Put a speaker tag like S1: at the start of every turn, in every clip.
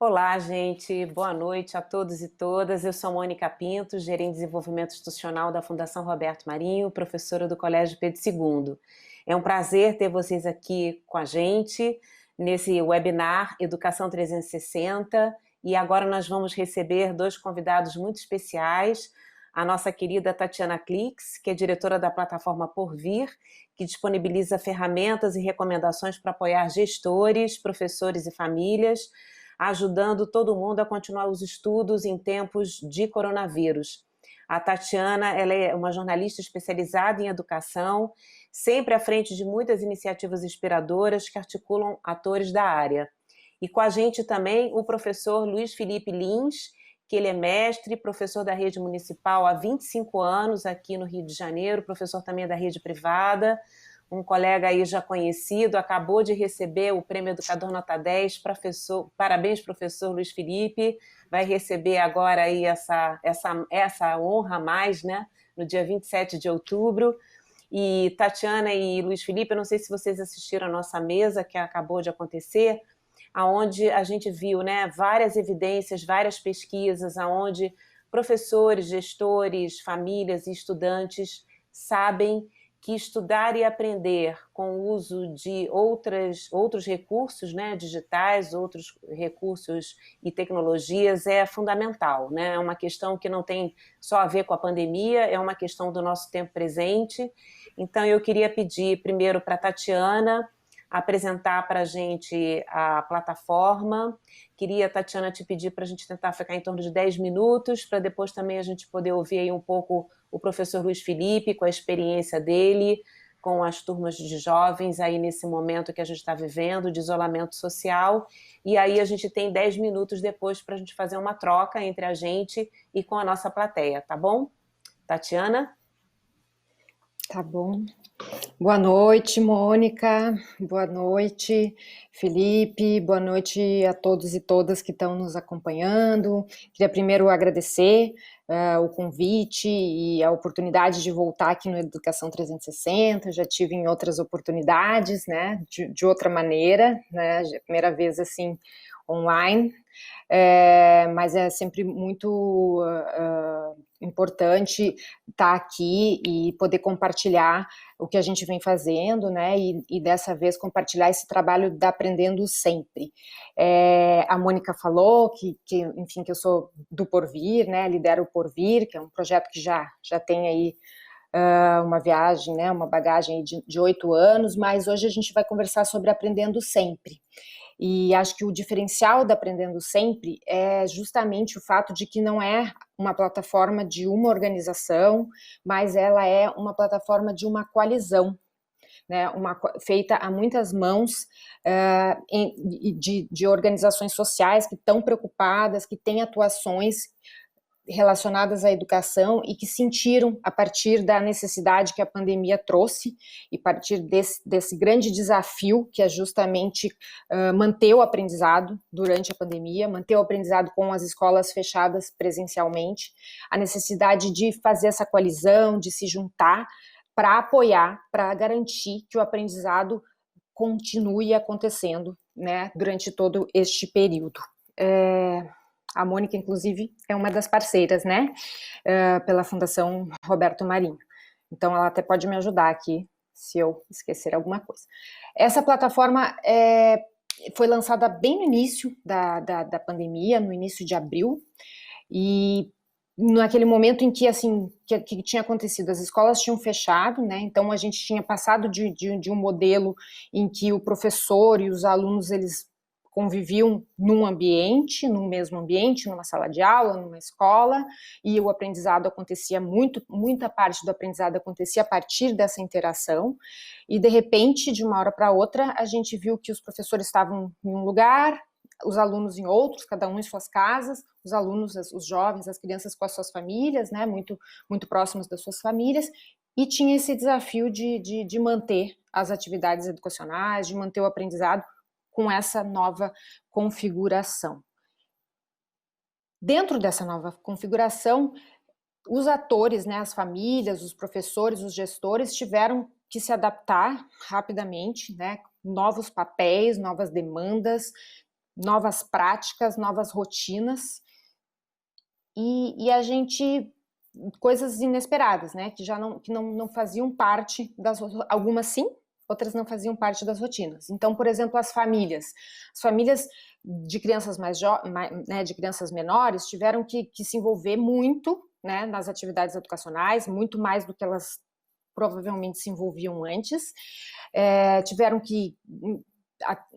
S1: Olá, gente. Boa noite a todos e todas. Eu sou Mônica Pinto, gerente de desenvolvimento institucional da Fundação Roberto Marinho, professora do Colégio Pedro II. É um prazer ter vocês aqui com a gente nesse webinar Educação 360. E agora nós vamos receber dois convidados muito especiais. A nossa querida Tatiana Klix, que é diretora da plataforma Porvir, que disponibiliza ferramentas e recomendações para apoiar gestores, professores e famílias, ajudando todo mundo a continuar os estudos em tempos de coronavírus. A Tatiana, ela é uma jornalista especializada em educação, sempre à frente de muitas iniciativas inspiradoras que articulam atores da área. E com a gente também o professor Luiz Felipe Lins, que ele é mestre, professor da rede municipal há 25 anos aqui no Rio de Janeiro, professor também da rede privada, um colega aí já conhecido, acabou de receber o Prêmio Educador Nota 10, parabéns, professor Luiz Felipe, vai receber agora aí essa honra a mais, né, no dia 27 de outubro. E Tatiana e Luiz Felipe, eu não sei se vocês assistiram a nossa mesa, que acabou de acontecer, aonde a gente viu, né, várias evidências, várias pesquisas, aonde professores, gestores, famílias e estudantes sabem que estudar e aprender com o uso de outros recursos, né, digitais, outros recursos e tecnologias é fundamental, né? É uma questão que não tem só a ver com a pandemia, é uma questão do nosso tempo presente. Então, eu queria pedir primeiro para a Tatiana apresentar para a gente a plataforma. Queria, Tatiana, te pedir para a gente tentar ficar em torno de 10 minutos, para depois também a gente poder ouvir aí um pouco o professor Luiz Felipe, com a experiência dele, com as turmas de jovens aí nesse momento que a gente está vivendo, de isolamento social, e aí a gente tem 10 minutos depois para a gente fazer uma troca entre a gente e com a nossa plateia, tá bom? Tatiana?
S2: Tá bom. Boa noite, Mônica. Boa noite, Felipe. Boa noite a todos e todas que estão nos acompanhando. Queria primeiro agradecer o convite e a oportunidade de voltar aqui no Educação 360. Já tive em outras oportunidades, né, de outra maneira, né, primeira vez assim online. Mas é sempre muito importante estar aqui e poder compartilhar o que a gente vem fazendo, né, e dessa vez compartilhar esse trabalho da Aprendendo Sempre. A Mônica falou que, enfim, que eu sou do Porvir, né, lidero o Porvir, que é um projeto que já tem aí uma viagem, né, uma bagagem de 8 anos, mas hoje a gente vai conversar sobre Aprendendo Sempre. E acho que o diferencial da Aprendendo Sempre é justamente o fato de que não é uma plataforma de uma organização, mas ela é uma plataforma de uma coalizão, né, feita a muitas mãos de organizações sociais que estão preocupadas, que têm atuações relacionadas à educação e que sentiram a partir da necessidade que a pandemia trouxe e a partir desse grande desafio que é justamente manter o aprendizado durante a pandemia, manter o aprendizado com as escolas fechadas presencialmente, a necessidade de fazer essa coalizão, de se juntar para apoiar, para garantir que o aprendizado continue acontecendo, né, durante todo este período. A Mônica, inclusive, é uma das parceiras, né, pela Fundação Roberto Marinho. Então, ela até pode me ajudar aqui, se eu esquecer alguma coisa. Essa plataforma foi lançada bem no início da pandemia, no início de abril, e naquele momento em que, assim, que tinha acontecido, as escolas tinham fechado, né, então a gente tinha passado de um modelo em que o professor e os alunos, eles conviviam num mesmo ambiente, numa sala de aula, numa escola, e o aprendizado acontecia muita parte do aprendizado acontecia a partir dessa interação, e de repente, de uma hora para outra, a gente viu que os professores estavam em um lugar, os alunos em outros, cada um em suas casas, os alunos, os jovens, as crianças com as suas famílias, né, muito próximos das suas famílias, e tinha esse desafio de manter as atividades educacionais, de manter o aprendizado com essa nova configuração. Dentro dessa nova configuração, os atores, né, as famílias, os professores, os gestores tiveram que se adaptar rapidamente, né, novos papéis, novas demandas, novas práticas, novas rotinas, e a gente, coisas inesperadas, né, que não faziam parte algumas sim, outras não faziam parte das rotinas. Então, por exemplo, as famílias de crianças de crianças menores tiveram que se envolver muito, né, nas atividades educacionais, muito mais do que elas provavelmente se envolviam antes, tiveram que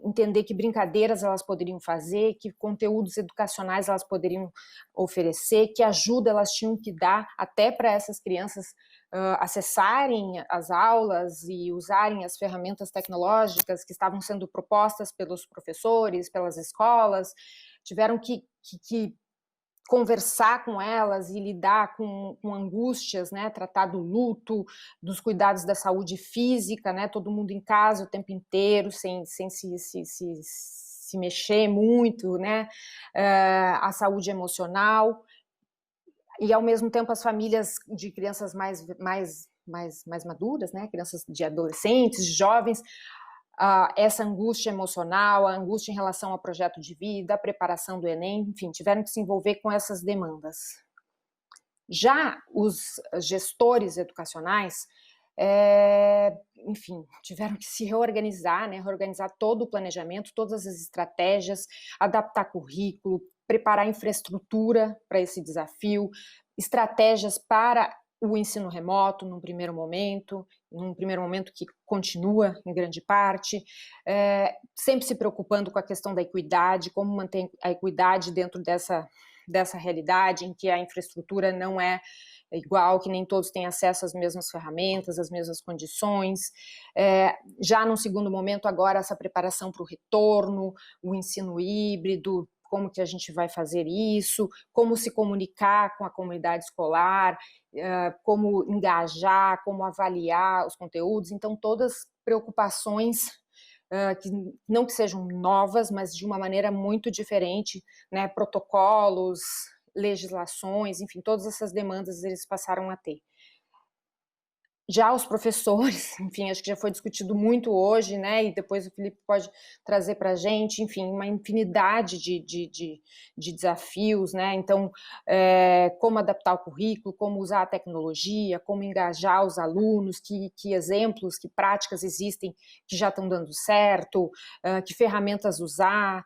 S2: entender que brincadeiras elas poderiam fazer, que conteúdos educacionais elas poderiam oferecer, que ajuda elas tinham que dar até para essas crianças acessarem as aulas e usarem as ferramentas tecnológicas que estavam sendo propostas pelos professores, pelas escolas, tiveram que conversar com elas e lidar com angústias, né, tratar do luto, dos cuidados da saúde física, né, todo mundo em casa o tempo inteiro, sem se mexer muito, né, a saúde emocional, e ao mesmo tempo as famílias de crianças mais maduras, né, crianças de adolescentes, jovens, essa angústia emocional, a angústia em relação ao projeto de vida, a preparação do Enem, enfim, tiveram que se envolver com essas demandas. Já os gestores educacionais, enfim, tiveram que se reorganizar, né, reorganizar todo o planejamento, todas as estratégias, adaptar currículo, preparar infraestrutura para esse desafio, estratégias para o ensino remoto num primeiro momento que continua em grande parte, sempre se preocupando com a questão da equidade, como manter a equidade dentro dessa realidade em que a infraestrutura não é igual, que nem todos têm acesso às mesmas ferramentas, às mesmas condições. Já num segundo momento, agora essa preparação para o retorno, o ensino híbrido, como que a gente vai fazer isso, como se comunicar com a comunidade escolar, como engajar, como avaliar os conteúdos. Então, todas preocupações que não que sejam novas, mas de uma maneira muito diferente, né? Protocolos, legislações, enfim, todas essas demandas eles passaram a ter. Já os professores, enfim, acho que já foi discutido muito hoje, né, e depois o Felipe pode trazer para a gente, enfim, uma infinidade de desafios, né, então, como adaptar o currículo, como usar a tecnologia, como engajar os alunos, que exemplos, que práticas existem que já estão dando certo, que ferramentas usar,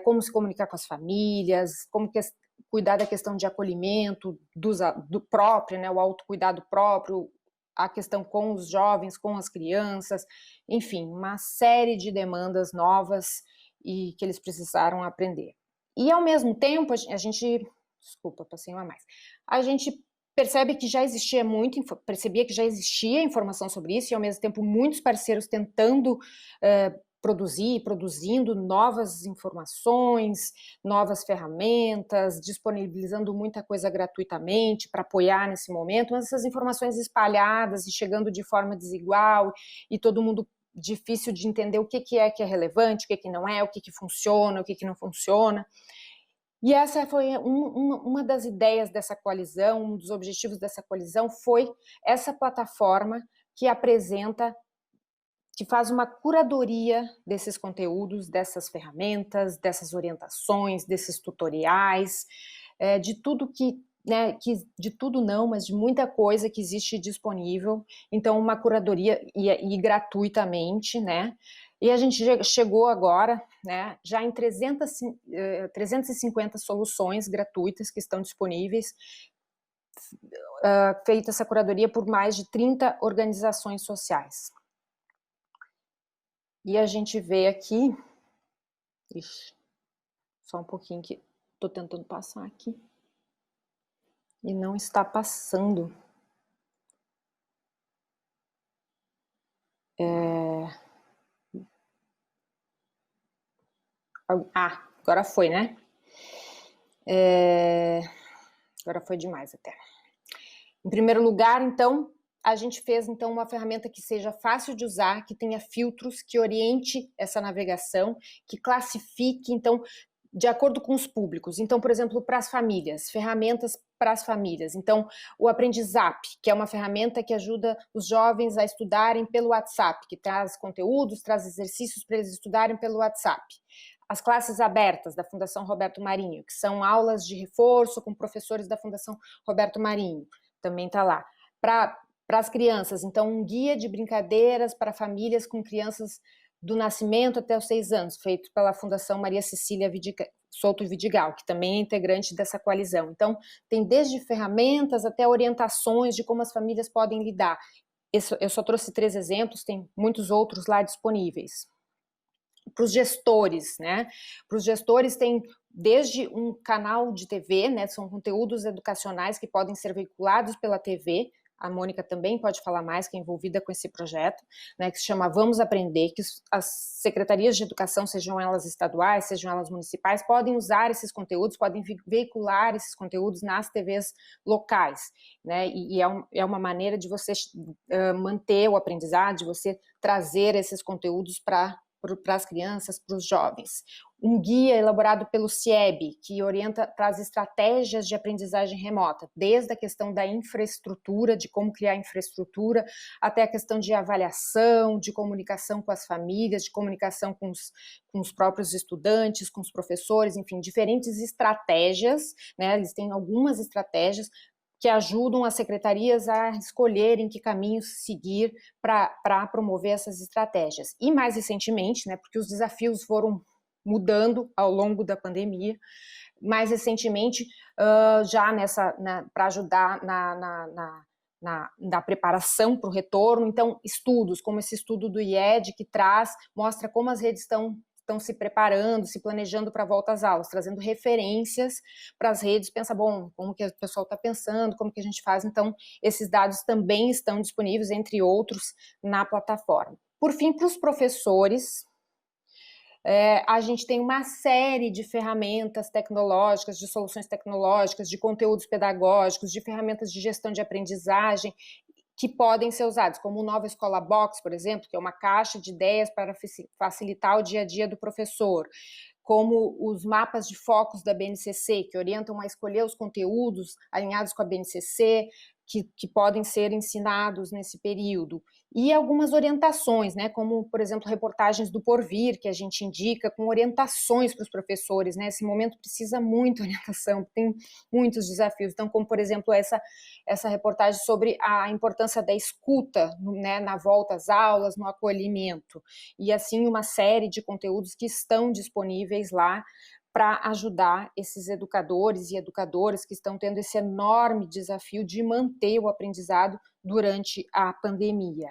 S2: como se comunicar com as famílias, como cuidar da questão de acolhimento do próprio, né, o autocuidado próprio, a questão com os jovens, com as crianças, enfim, uma série de demandas novas e que eles precisaram aprender. E ao mesmo tempo, a gente, desculpa, passei uma a mais, a gente percebia que já existia informação sobre isso e ao mesmo tempo muitos parceiros tentando produzindo novas informações, novas ferramentas, disponibilizando muita coisa gratuitamente para apoiar nesse momento, mas essas informações espalhadas e chegando de forma desigual e todo mundo difícil de entender o que é relevante, o que não é, o que funciona, o que não funciona. E essa foi uma das ideias dessa coalizão, um dos objetivos dessa coalizão foi essa plataforma que faz uma curadoria desses conteúdos, dessas ferramentas, dessas orientações, desses tutoriais, de tudo de tudo não, mas de muita coisa que existe disponível. Então, uma curadoria e gratuitamente, né? E a gente chegou agora, né, já em 350 soluções gratuitas que estão disponíveis, feita essa curadoria por mais de 30 organizações sociais. E a gente vê aqui, só um pouquinho que estou tentando passar aqui, e não está passando. Agora foi, né? Agora foi demais até. Em primeiro lugar, então, a gente fez então uma ferramenta que seja fácil de usar, que tenha filtros, que oriente essa navegação, que classifique, então, de acordo com os públicos. Então, por exemplo, para as famílias, ferramentas para as famílias. Então, o Aprendizap, que é uma ferramenta que ajuda os jovens a estudarem pelo WhatsApp, que traz conteúdos, traz exercícios para eles estudarem pelo WhatsApp. as classes abertas da Fundação Roberto Marinho, que são aulas de reforço com professores da Fundação Roberto Marinho, também está lá. Para as crianças, então, um guia de brincadeiras para famílias com crianças do nascimento até os 6 anos, feito pela Fundação Maria Cecília Souto Vidigal, que também é integrante dessa coalizão. Então, tem desde ferramentas até orientações de como as famílias podem lidar. Eu só trouxe 3 exemplos, tem muitos outros lá disponíveis. Para os gestores, né? Para os gestores tem desde um canal de TV, né? São conteúdos educacionais que podem ser veiculados pela TV. A Mônica também pode falar mais, que é envolvida com esse projeto, né, que se chama Vamos Aprender, que as secretarias de educação, sejam elas estaduais, sejam elas municipais, podem usar esses conteúdos, podem veicular esses conteúdos nas TVs locais, né, e é uma maneira de você manter o aprendizado, de você trazer esses conteúdos para as crianças, para os jovens. Um guia elaborado pelo CIEB, que orienta para as estratégias de aprendizagem remota, desde a questão da infraestrutura, de como criar infraestrutura, até a questão de avaliação, de comunicação com as famílias, de comunicação com os próprios estudantes, com os professores, enfim, diferentes estratégias, né? Eles têm algumas estratégias que ajudam as secretarias a escolherem que caminhos seguir para promover essas estratégias. E mais recentemente, né, porque os desafios foram mudando ao longo da pandemia, mais recentemente, já para ajudar na preparação para o retorno, então estudos, como esse estudo do IED, que mostra como as redes estão se preparando, se planejando para a volta às aulas, trazendo referências para as redes, pensa, bom, como que o pessoal está pensando, como que a gente faz, então esses dados também estão disponíveis, entre outros, na plataforma. Por fim, para os professores, a gente tem uma série de ferramentas tecnológicas, de soluções tecnológicas, de conteúdos pedagógicos, de ferramentas de gestão de aprendizagem, que podem ser usados, como o Nova Escola Box, por exemplo, que é uma caixa de ideias para facilitar o dia a dia do professor, como os mapas de focos da BNCC, que orientam a escolher os conteúdos alinhados com a BNCC, que podem ser ensinados nesse período, e algumas orientações, né, como, por exemplo, reportagens do Porvir, que a gente indica, com orientações para os professores, né, esse momento precisa muito orientação, tem muitos desafios, então, como, por exemplo, essa reportagem sobre a importância da escuta, né, na volta às aulas, no acolhimento, e assim uma série de conteúdos que estão disponíveis lá, para ajudar esses educadores e educadoras que estão tendo esse enorme desafio de manter o aprendizado durante a pandemia.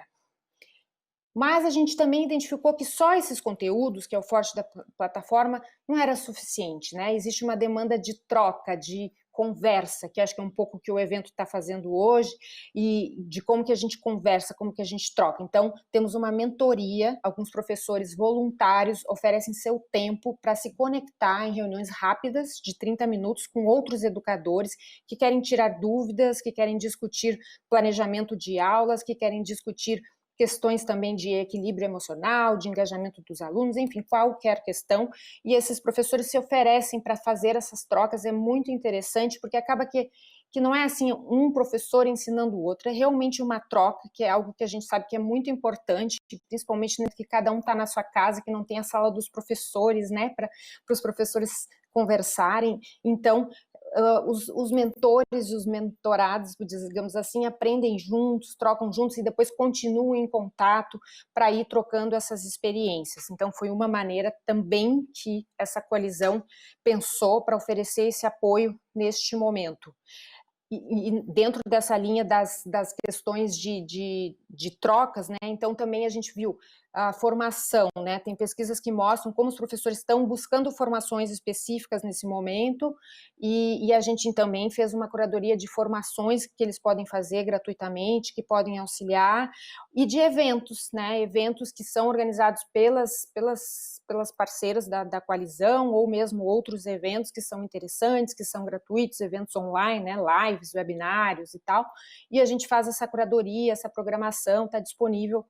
S2: Mas a gente também identificou que só esses conteúdos, que é o forte da plataforma, não era suficiente, né? Existe uma demanda de troca, de conversa, que acho que é um pouco o que o evento está fazendo hoje, e de como que a gente conversa, como que a gente troca. Então, temos uma mentoria, alguns professores voluntários oferecem seu tempo para se conectar em reuniões rápidas, de 30 minutos, com outros educadores que querem tirar dúvidas, que querem discutir planejamento de aulas, que querem discutir questões também de equilíbrio emocional, de engajamento dos alunos, enfim, qualquer questão, e esses professores se oferecem para fazer essas trocas, é muito interessante, porque acaba que não é assim um professor ensinando o outro, é realmente uma troca, que é algo que a gente sabe que é muito importante, principalmente que cada um está na sua casa, que não tem a sala dos professores, né, para os professores conversarem, então os mentores e os mentorados, digamos assim, aprendem juntos, trocam juntos e depois continuam em contato para ir trocando essas experiências. Então, foi uma maneira também que essa coalizão pensou para oferecer esse apoio neste momento. E dentro dessa linha das questões de trocas, né, então também a gente viu a formação, né, tem pesquisas que mostram como os professores estão buscando formações específicas nesse momento, e a gente também fez uma curadoria de formações que eles podem fazer gratuitamente, que podem auxiliar, e de eventos, né, eventos que são organizados pelas parceiras da coalizão, ou mesmo outros eventos que são interessantes, que são gratuitos, eventos online, né, lives, webinários e tal, e a gente faz essa curadoria, essa programação, está disponível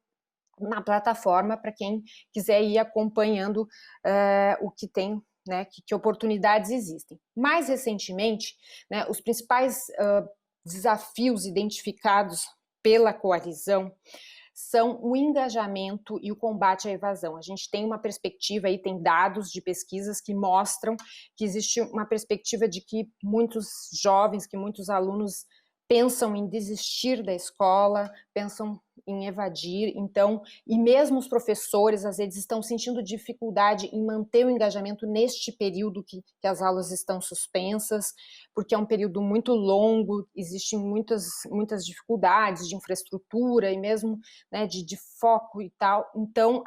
S2: na plataforma para quem quiser ir acompanhando o que tem, né, que oportunidades existem. Mais recentemente, né, os principais desafios identificados pela coalizão são o engajamento e o combate à evasão. A gente tem uma perspectiva aí, tem dados de pesquisas que mostram que existe uma perspectiva de que muitos jovens, que muitos alunos pensam em desistir da escola, pensam em evadir, então, e mesmo os professores, às vezes, estão sentindo dificuldade em manter o engajamento neste período que as aulas estão suspensas, porque é um período muito longo, existem muitas dificuldades de infraestrutura e mesmo, né, de foco e tal. Então,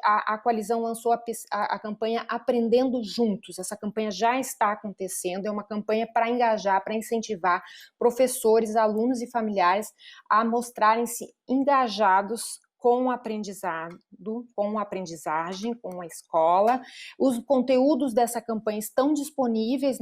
S2: a Coalizão lançou a campanha Aprendendo Juntos. Essa campanha já está acontecendo, é uma campanha para engajar, para incentivar professores, alunos e familiares a mostrarem-se engajados com o aprendizado, com a aprendizagem, com a escola. Os conteúdos dessa campanha estão disponíveis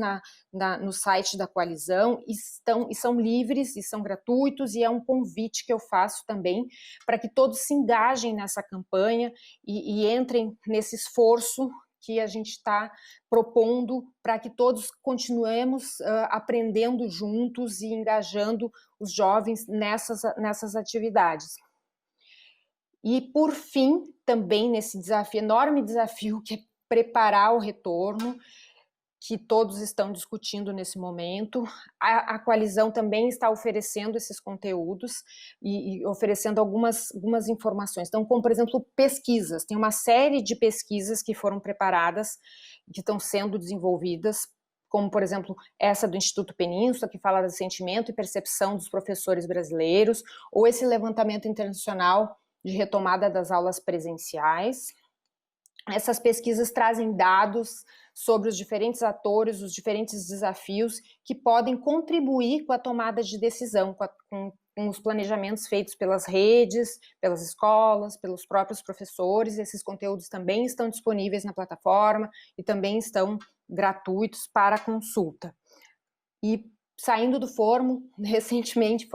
S2: no site da Coalizão, e são livres, e são gratuitos, e é um convite que eu faço também para que todos se engajem nessa campanha e entrem nesse esforço que a gente está propondo para que todos continuemos aprendendo juntos e engajando os jovens nessas atividades. E, por fim, também nesse enorme desafio que é preparar o retorno, que todos estão discutindo nesse momento, a Coalizão também está oferecendo esses conteúdos e oferecendo algumas informações. Então, como, por exemplo, pesquisas. Tem uma série de pesquisas que foram preparadas, que estão sendo desenvolvidas, como, por exemplo, essa do Instituto Península, que fala do sentimento e percepção dos professores brasileiros, ou esse levantamento internacional de retomada das aulas presenciais. Essas pesquisas trazem dados sobre os diferentes atores, os diferentes desafios que podem contribuir com a tomada de decisão, com os planejamentos feitos pelas redes, pelas escolas, pelos próprios professores. Esses conteúdos também estão disponíveis na plataforma e também estão gratuitos para consulta. E saindo do forno, recentemente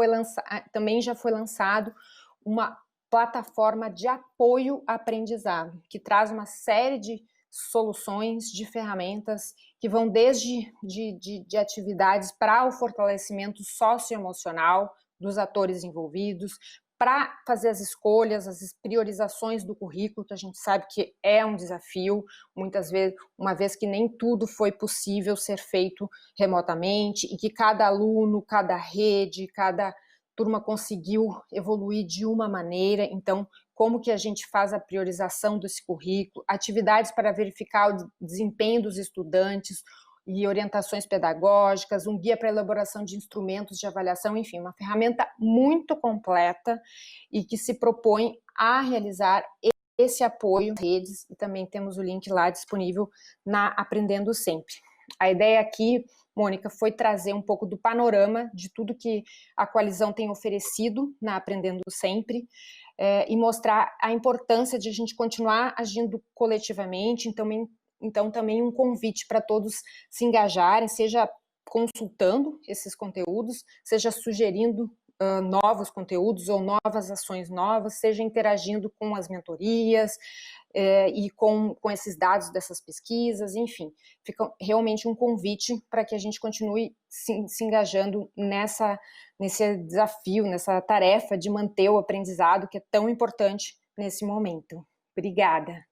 S2: também já foi lançado uma plataforma de apoio à aprendizado, que traz uma série de soluções, de ferramentas, que vão desde de atividades para o fortalecimento socioemocional dos atores envolvidos, para fazer as escolhas, as priorizações do currículo, que a gente sabe que é um desafio, muitas vezes, uma vez que nem tudo foi possível ser feito remotamente, e que cada aluno, cada rede, cada turma conseguiu evoluir de uma maneira. Então, como que a gente faz a priorização desse currículo, atividades para verificar o desempenho dos estudantes e orientações pedagógicas, um guia para elaboração de instrumentos de avaliação, enfim, uma ferramenta muito completa e que se propõe a realizar esse apoio às redes, e também temos o link lá disponível na Aprendendo Sempre. A ideia aqui, Mônica, foi trazer um pouco do panorama de tudo que a Coalizão tem oferecido na Aprendendo Sempre, e mostrar a importância de a gente continuar agindo coletivamente. Então também um convite para todos se engajarem, seja consultando esses conteúdos, seja sugerindo novos conteúdos ou novas ações novas, seja interagindo com as mentorias e com esses dados dessas pesquisas, enfim, fica realmente um convite para que a gente continue se engajando nesse desafio, nessa tarefa de manter o aprendizado, que é tão importante nesse momento. Obrigada.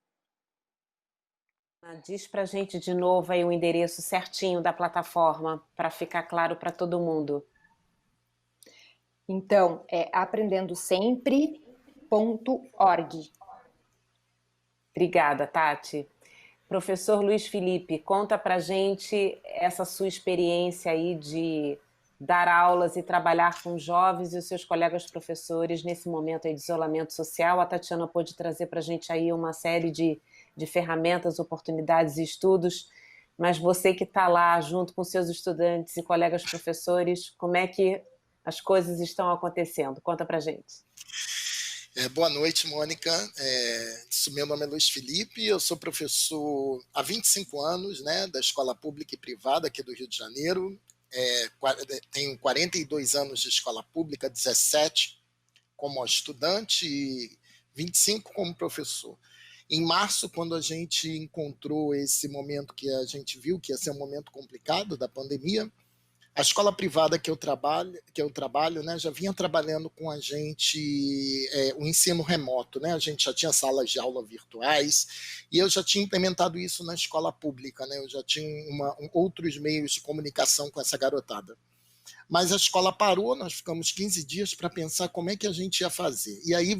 S1: Diz para a gente de novo aí o endereço certinho da plataforma, para ficar claro para todo mundo.
S2: Então, é aprendendosempre.org.
S1: Obrigada, Tati. Professor Luiz Felipe, conta pra gente essa sua experiência aí de dar aulas e trabalhar com jovens e os seus colegas professores nesse momento aí de isolamento social. A Tatiana pôde trazer pra gente aí uma série de ferramentas, oportunidades e estudos, mas você que está lá junto com seus estudantes e colegas professores, como é que as coisas estão acontecendo? Conta pra gente.
S3: Boa noite, Mônica. Meu nome é Luiz Felipe, eu sou professor há 25 anos, né, da escola pública e privada aqui do Rio de Janeiro. Tenho 42 anos de escola pública, 17 como estudante e 25 como professor. Em março, quando a gente encontrou esse momento que a gente viu que ia ser um momento complicado da pandemia, A escola privada que eu trabalho, né, já vinha trabalhando com a gente o ensino remoto, né? A gente já tinha salas de aula virtuais e eu já tinha implementado isso na escola pública, né? Eu já tinha outros meios de comunicação com essa garotada. Mas a escola parou, nós ficamos 15 dias para pensar como é que a gente ia fazer. E aí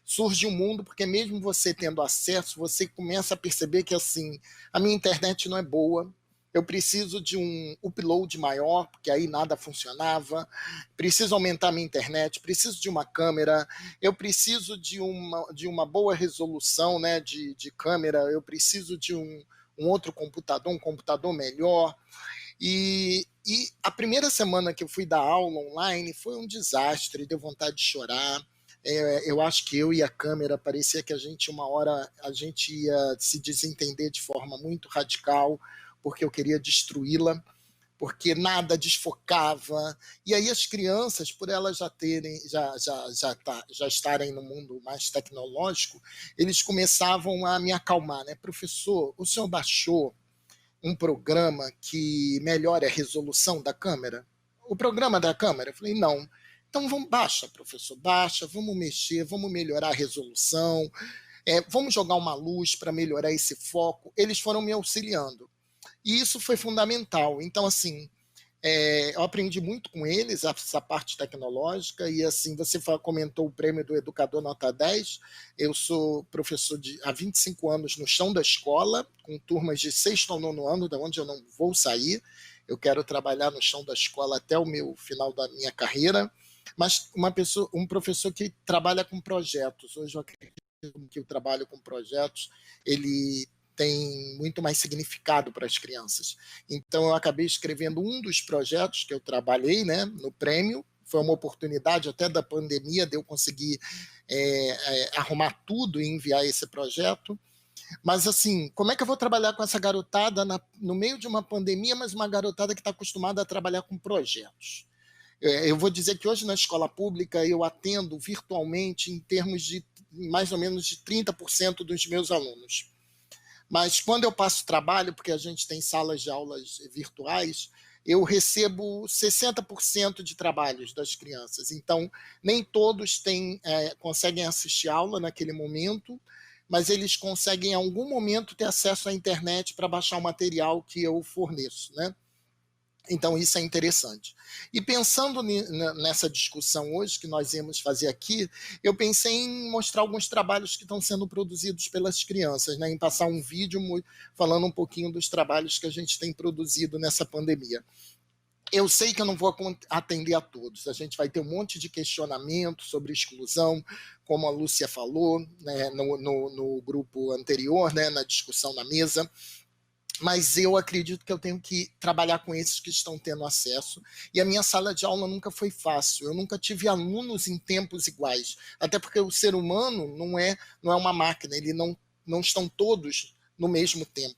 S3: surge um mundo, porque mesmo você tendo acesso, você começa a perceber que assim, a minha internet não é boa, eu preciso de um upload maior, porque aí nada funcionava, preciso aumentar minha internet, preciso de uma câmera, eu preciso de uma boa resolução, né, de câmera, eu preciso de um outro computador, um computador melhor. E a primeira semana que eu fui dar aula online foi um desastre, deu vontade de chorar. Eu acho que eu e a câmera parecia que uma hora a gente ia se desentender de forma muito radical, porque eu queria destruí-la, porque nada desfocava. E aí as crianças, por elas já estarem no mundo mais tecnológico, eles começavam a me acalmar, né? Professor, o senhor baixou um programa que melhora a resolução da câmera? O programa da câmera? Eu falei, não. Então baixa, professor, baixa, vamos mexer, vamos melhorar a resolução, vamos jogar uma luz para melhorar esse foco. Eles foram me auxiliando. E isso foi fundamental. Então, assim, eu aprendi muito com eles, essa parte tecnológica, e assim, você comentou o prêmio do Educador Nota 10, eu sou professor há 25 anos no chão da escola, com turmas de 6º ao 9º ano, de onde eu não vou sair, eu quero trabalhar no chão da escola até o final da minha carreira, mas um professor que trabalha com projetos, hoje eu acredito que o trabalho com projetos, ele tem muito mais significado para as crianças. Então, eu acabei escrevendo um dos projetos que eu trabalhei, né, no prêmio. Foi uma oportunidade até da pandemia de eu conseguir arrumar tudo e enviar esse projeto. Mas, assim, como é que eu vou trabalhar com essa garotada no meio de uma pandemia, mas uma garotada que está acostumada a trabalhar com projetos? Eu vou dizer que hoje na escola pública eu atendo virtualmente em termos de mais ou menos de 30% dos meus alunos. Mas quando eu passo trabalho, porque a gente tem salas de aulas virtuais, eu recebo 60% de trabalhos das crianças. Então, nem todos conseguem assistir aula naquele momento, mas eles conseguem, em algum momento, ter acesso à internet para baixar o material que eu forneço, né? Então, isso é interessante. E pensando nessa discussão hoje que nós íamos fazer aqui, eu pensei em mostrar alguns trabalhos que estão sendo produzidos pelas crianças, né? Em passar um vídeo falando um pouquinho dos trabalhos que a gente tem produzido nessa pandemia. Eu sei que eu não vou atender a todos, a gente vai ter um monte de questionamento sobre exclusão, como a Lúcia falou, né, no grupo anterior, né, na discussão na mesa, mas eu acredito que eu tenho que trabalhar com esses que estão tendo acesso, e a minha sala de aula nunca foi fácil, eu nunca tive alunos em tempos iguais, até porque o ser humano não é uma máquina, ele não estão todos no mesmo tempo.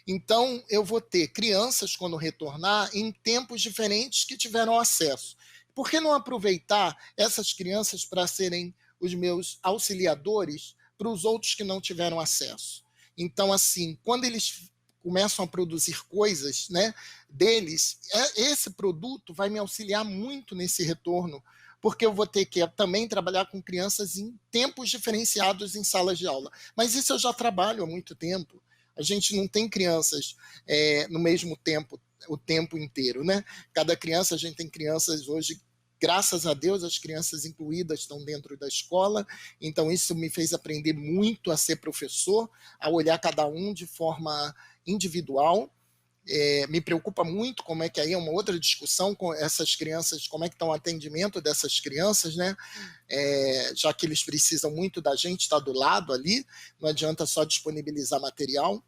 S3: Então, eu vou ter crianças, quando retornar, em tempos diferentes que tiveram acesso. Por que não aproveitar essas crianças para serem os meus auxiliadores para os outros que não tiveram acesso? Então, assim, quando eles começam a produzir coisas, né, deles, esse produto vai me auxiliar muito nesse retorno, porque eu vou ter que também trabalhar com crianças em tempos diferenciados em salas de aula. Mas isso eu já trabalho há muito tempo. A gente não tem crianças no mesmo tempo, o tempo inteiro, né? Cada criança, a gente tem crianças hoje, graças a Deus, as crianças incluídas estão dentro da escola, então isso me fez aprender muito a ser professor, a olhar cada um de forma individual. Me preocupa muito como é que aí é uma outra discussão com essas crianças, como é que está o atendimento dessas crianças, né? Já que eles precisam muito da gente estar do lado ali, não adianta só disponibilizar material.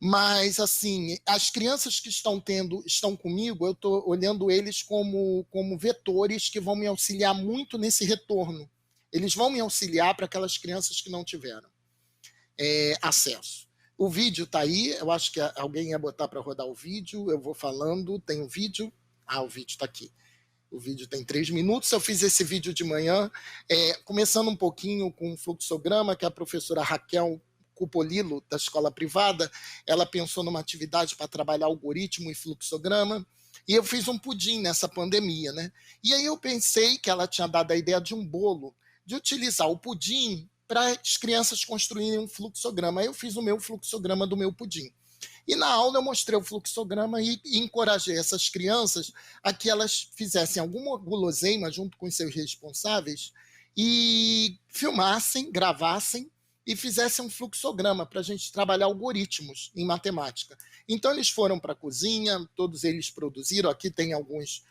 S3: Mas, assim, as crianças que estão comigo, eu estou olhando eles como vetores que vão me auxiliar muito nesse retorno. Eles vão me auxiliar para aquelas crianças que não tiveram acesso. O vídeo está aí, eu acho que alguém ia botar para rodar o vídeo, eu vou falando, tem o vídeo, o vídeo está aqui. O vídeo tem 3 minutos, eu fiz esse vídeo de manhã, começando um pouquinho com o fluxograma, que a professora Raquel Cupolilo, da escola privada, ela pensou numa atividade para trabalhar algoritmo e fluxograma, E eu fiz um pudim nessa pandemia, né? E aí eu pensei que ela tinha dado a ideia de um bolo, de utilizar o pudim para as crianças construírem um fluxograma. Aí eu fiz o meu fluxograma do meu pudim. E na aula eu mostrei o fluxograma e encorajei essas crianças a que elas fizessem alguma guloseima junto com os seus responsáveis e filmassem, gravassem e fizessem um fluxograma para a gente trabalhar algoritmos em matemática. Então eles foram para a cozinha, todos eles produziram, aqui tem alguns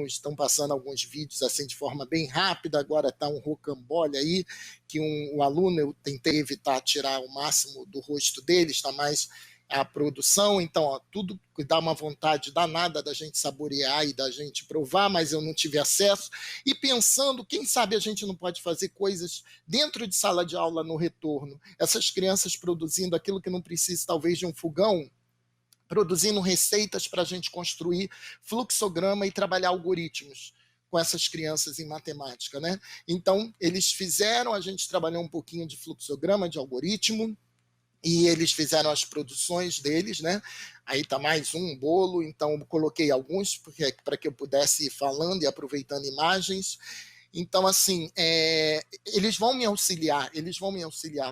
S3: estão passando alguns vídeos assim de forma bem rápida, agora está um rocambole aí, que um aluno, eu tentei evitar tirar o máximo do rosto dele, está mais a produção, então ó, tudo que dá uma vontade danada da gente saborear e da gente provar, mas eu não tive acesso, e pensando, quem sabe a gente não pode fazer coisas dentro de sala de aula no retorno, essas crianças produzindo aquilo que não precisa talvez de um fogão, produzindo receitas para a gente construir fluxograma e trabalhar algoritmos com essas crianças em matemática, né? Então, eles fizeram, a gente trabalhou um pouquinho de fluxograma, de algoritmo, e eles fizeram as produções deles, né? Aí está mais um bolo, então eu coloquei alguns para que eu pudesse ir falando e aproveitando imagens. Então, assim, eles vão me auxiliar,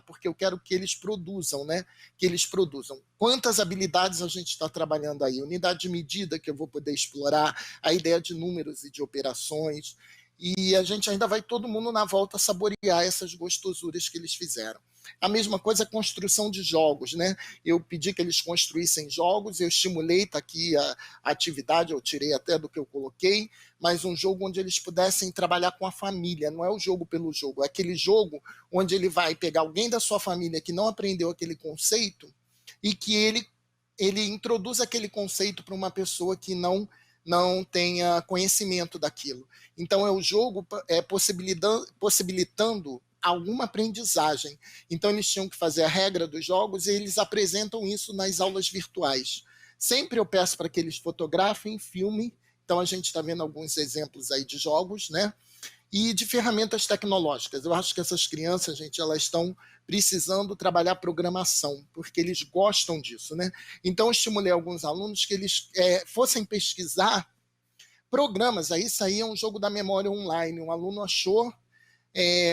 S3: porque eu quero que eles produzam, né? Que eles produzam. Quantas habilidades a gente está trabalhando aí? Unidade de medida que eu vou poder explorar, a ideia de números e de operações, e a gente ainda vai todo mundo na volta saborear essas gostosuras que eles fizeram. A mesma coisa a construção de jogos, né? Eu pedi que eles construíssem jogos, eu estimulei, está aqui a atividade, eu tirei até do que eu coloquei, mas um jogo onde eles pudessem trabalhar com a família, não é o jogo pelo jogo, é aquele jogo onde ele vai pegar alguém da sua família que não aprendeu aquele conceito e que ele introduz aquele conceito para uma pessoa que não tenha conhecimento daquilo. Então é o jogo possibilitando alguma aprendizagem. Então eles tinham que fazer a regra dos jogos e eles apresentam isso nas aulas virtuais. Sempre eu peço para que eles fotografem, filmem. Então a gente está vendo alguns exemplos aí de jogos, né? E de ferramentas tecnológicas. Eu acho que essas crianças, gente, elas estão precisando trabalhar programação, porque eles gostam disso, né? Então eu estimulei alguns alunos que eles fossem pesquisar programas. Aí saía um jogo da memória online. Um aluno achou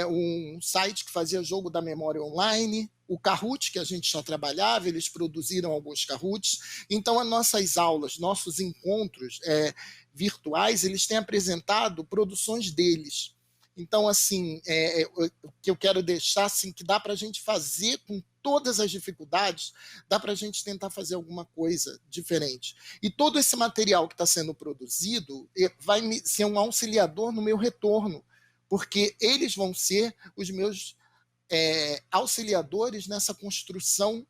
S3: um site que fazia jogo da memória online, o Kahoot, que a gente já trabalhava, eles produziram alguns Kahoots. Então, as nossas aulas, nossos encontros virtuais, eles têm apresentado produções deles. Então, assim, o que eu quero deixar, assim, que dá para a gente fazer com todas as dificuldades, dá para a gente tentar fazer alguma coisa diferente. E todo esse material que está sendo produzido vai ser um auxiliador no meu retorno, porque eles vão ser os meus auxiliadores nessa construção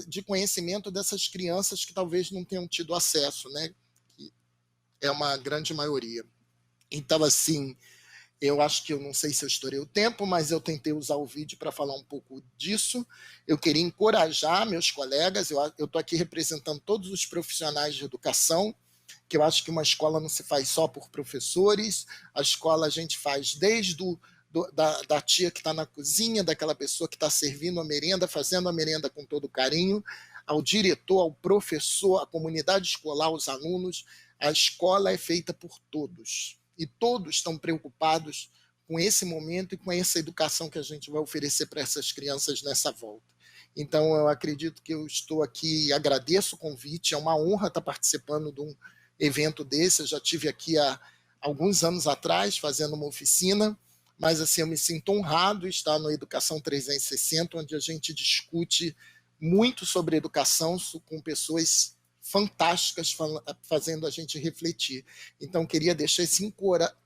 S3: de conhecimento dessas crianças que talvez não tenham tido acesso, né? Que é uma grande maioria. Então, assim, eu acho que eu não sei se eu estourei o tempo, mas eu tentei usar o vídeo para falar um pouco disso. Eu queria encorajar meus colegas, eu estou aqui representando todos os profissionais de educação, que eu acho que uma escola não se faz só por professores, a escola a gente faz desde da tia que está na cozinha, daquela pessoa que está servindo a merenda, fazendo a merenda com todo carinho, ao diretor, ao professor, à comunidade escolar, aos alunos. A escola é feita por todos, e todos estão preocupados com esse momento e com essa educação que a gente vai oferecer para essas crianças nessa volta. Então, eu acredito que eu estou aqui, agradeço o convite, é uma honra estar participando de um evento desse. Eu já tive aqui há alguns anos atrás fazendo uma oficina, mas assim, eu me sinto honrado de estar no Educação 360, onde a gente discute muito sobre educação com pessoas fantásticas fazendo a gente refletir. Então, queria deixar esse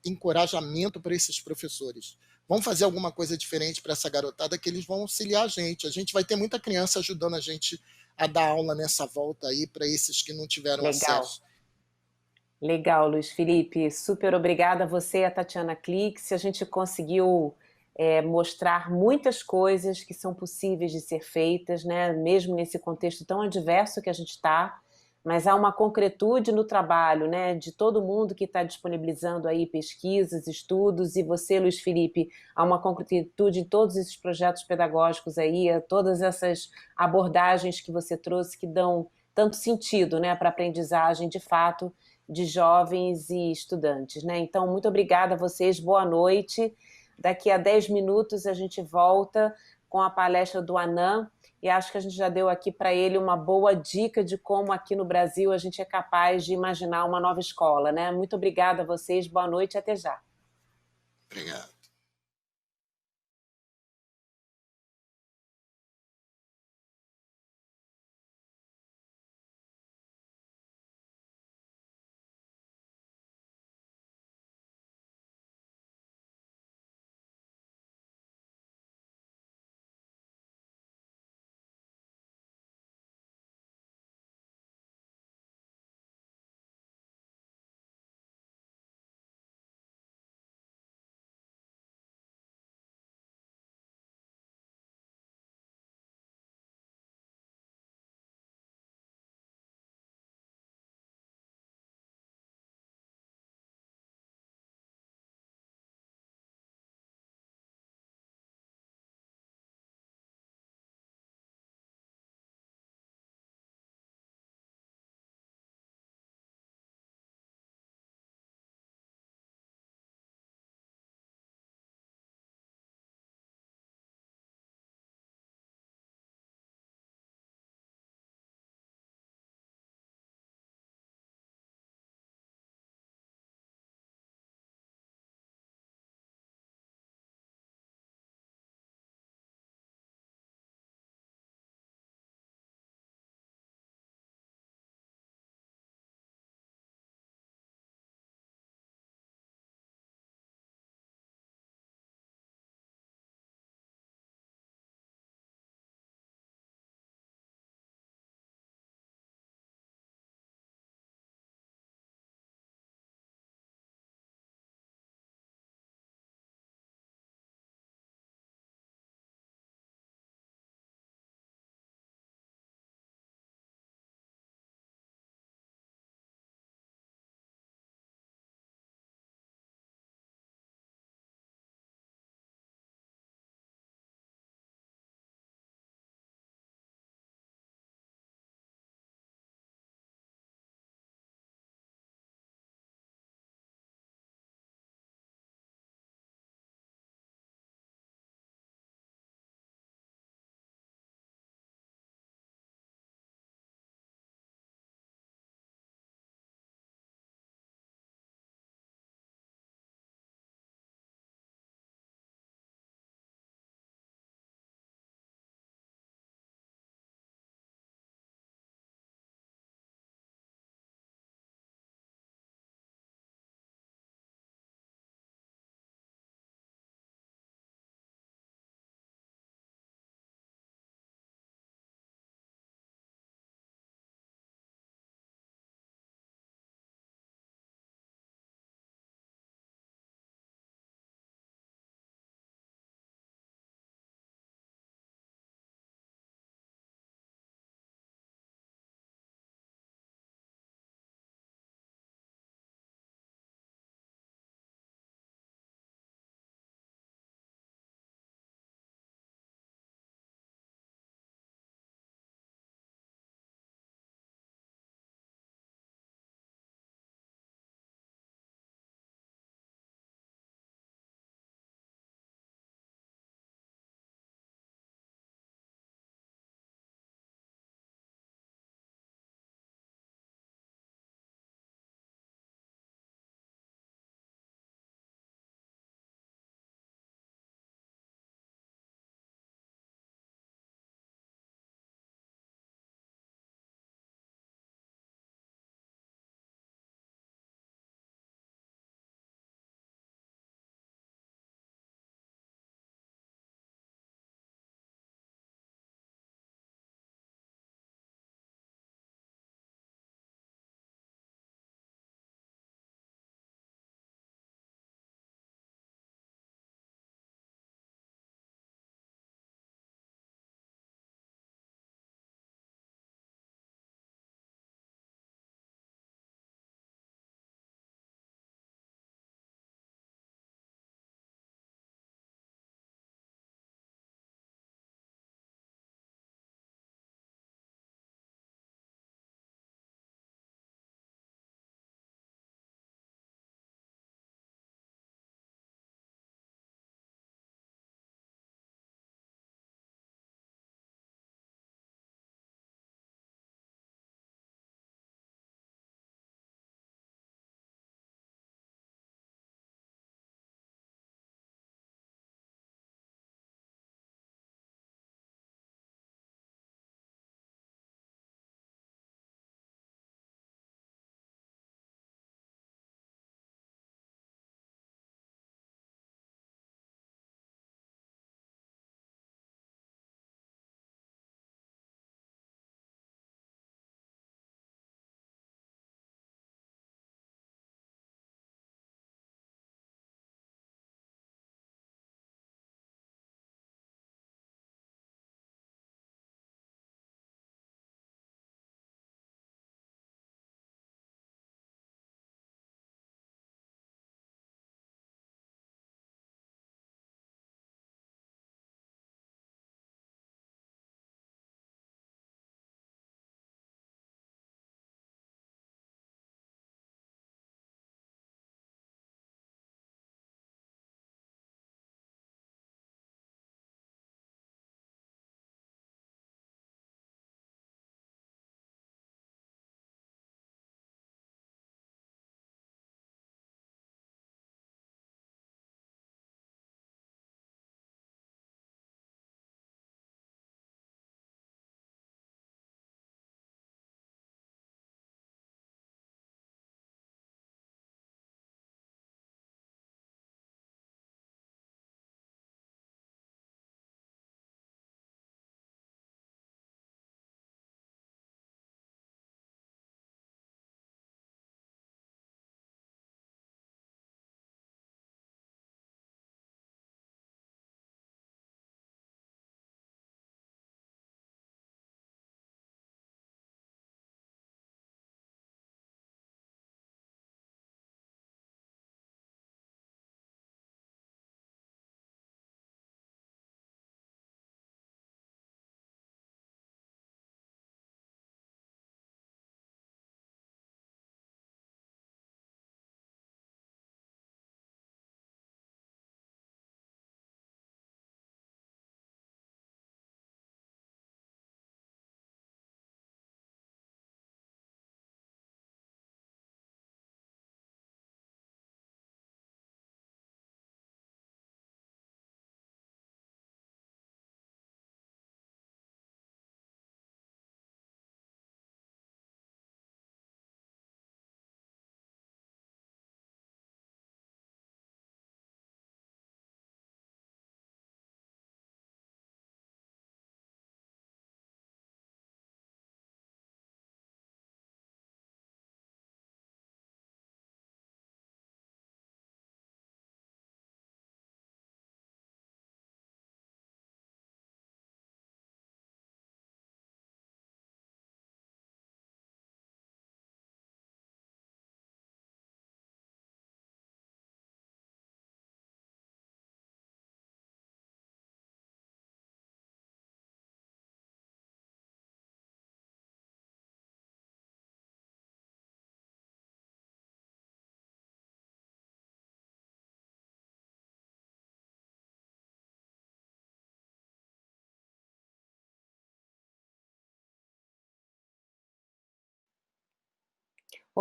S3: encorajamento para esses professores. Vamos fazer alguma coisa diferente para essa garotada, que eles vão auxiliar a gente. A gente vai ter muita criança ajudando a gente a dar aula nessa volta aí para esses que não tiveram acesso.
S1: Legal, Luiz Felipe, super obrigada a você e a Tatiana Klix. A gente conseguiu mostrar muitas coisas que são possíveis de ser feitas, né? Mesmo nesse contexto tão adverso que a gente está, mas há uma concretude no trabalho, né? De todo mundo que está disponibilizando aí pesquisas, estudos, e você, Luiz Felipe, há uma concretude em todos esses projetos pedagógicos aí, todas essas abordagens que você trouxe que dão tanto sentido, né, para a aprendizagem de fato. de jovens e estudantes, né? Então, muito obrigada a vocês, boa noite. Daqui a 10 minutos a gente volta com a palestra do Anand, e acho que a gente já deu aqui para ele uma boa dica de como aqui no Brasil a gente é capaz de imaginar uma nova escola, né? Muito obrigada a vocês, boa noite e até já.
S3: Obrigado.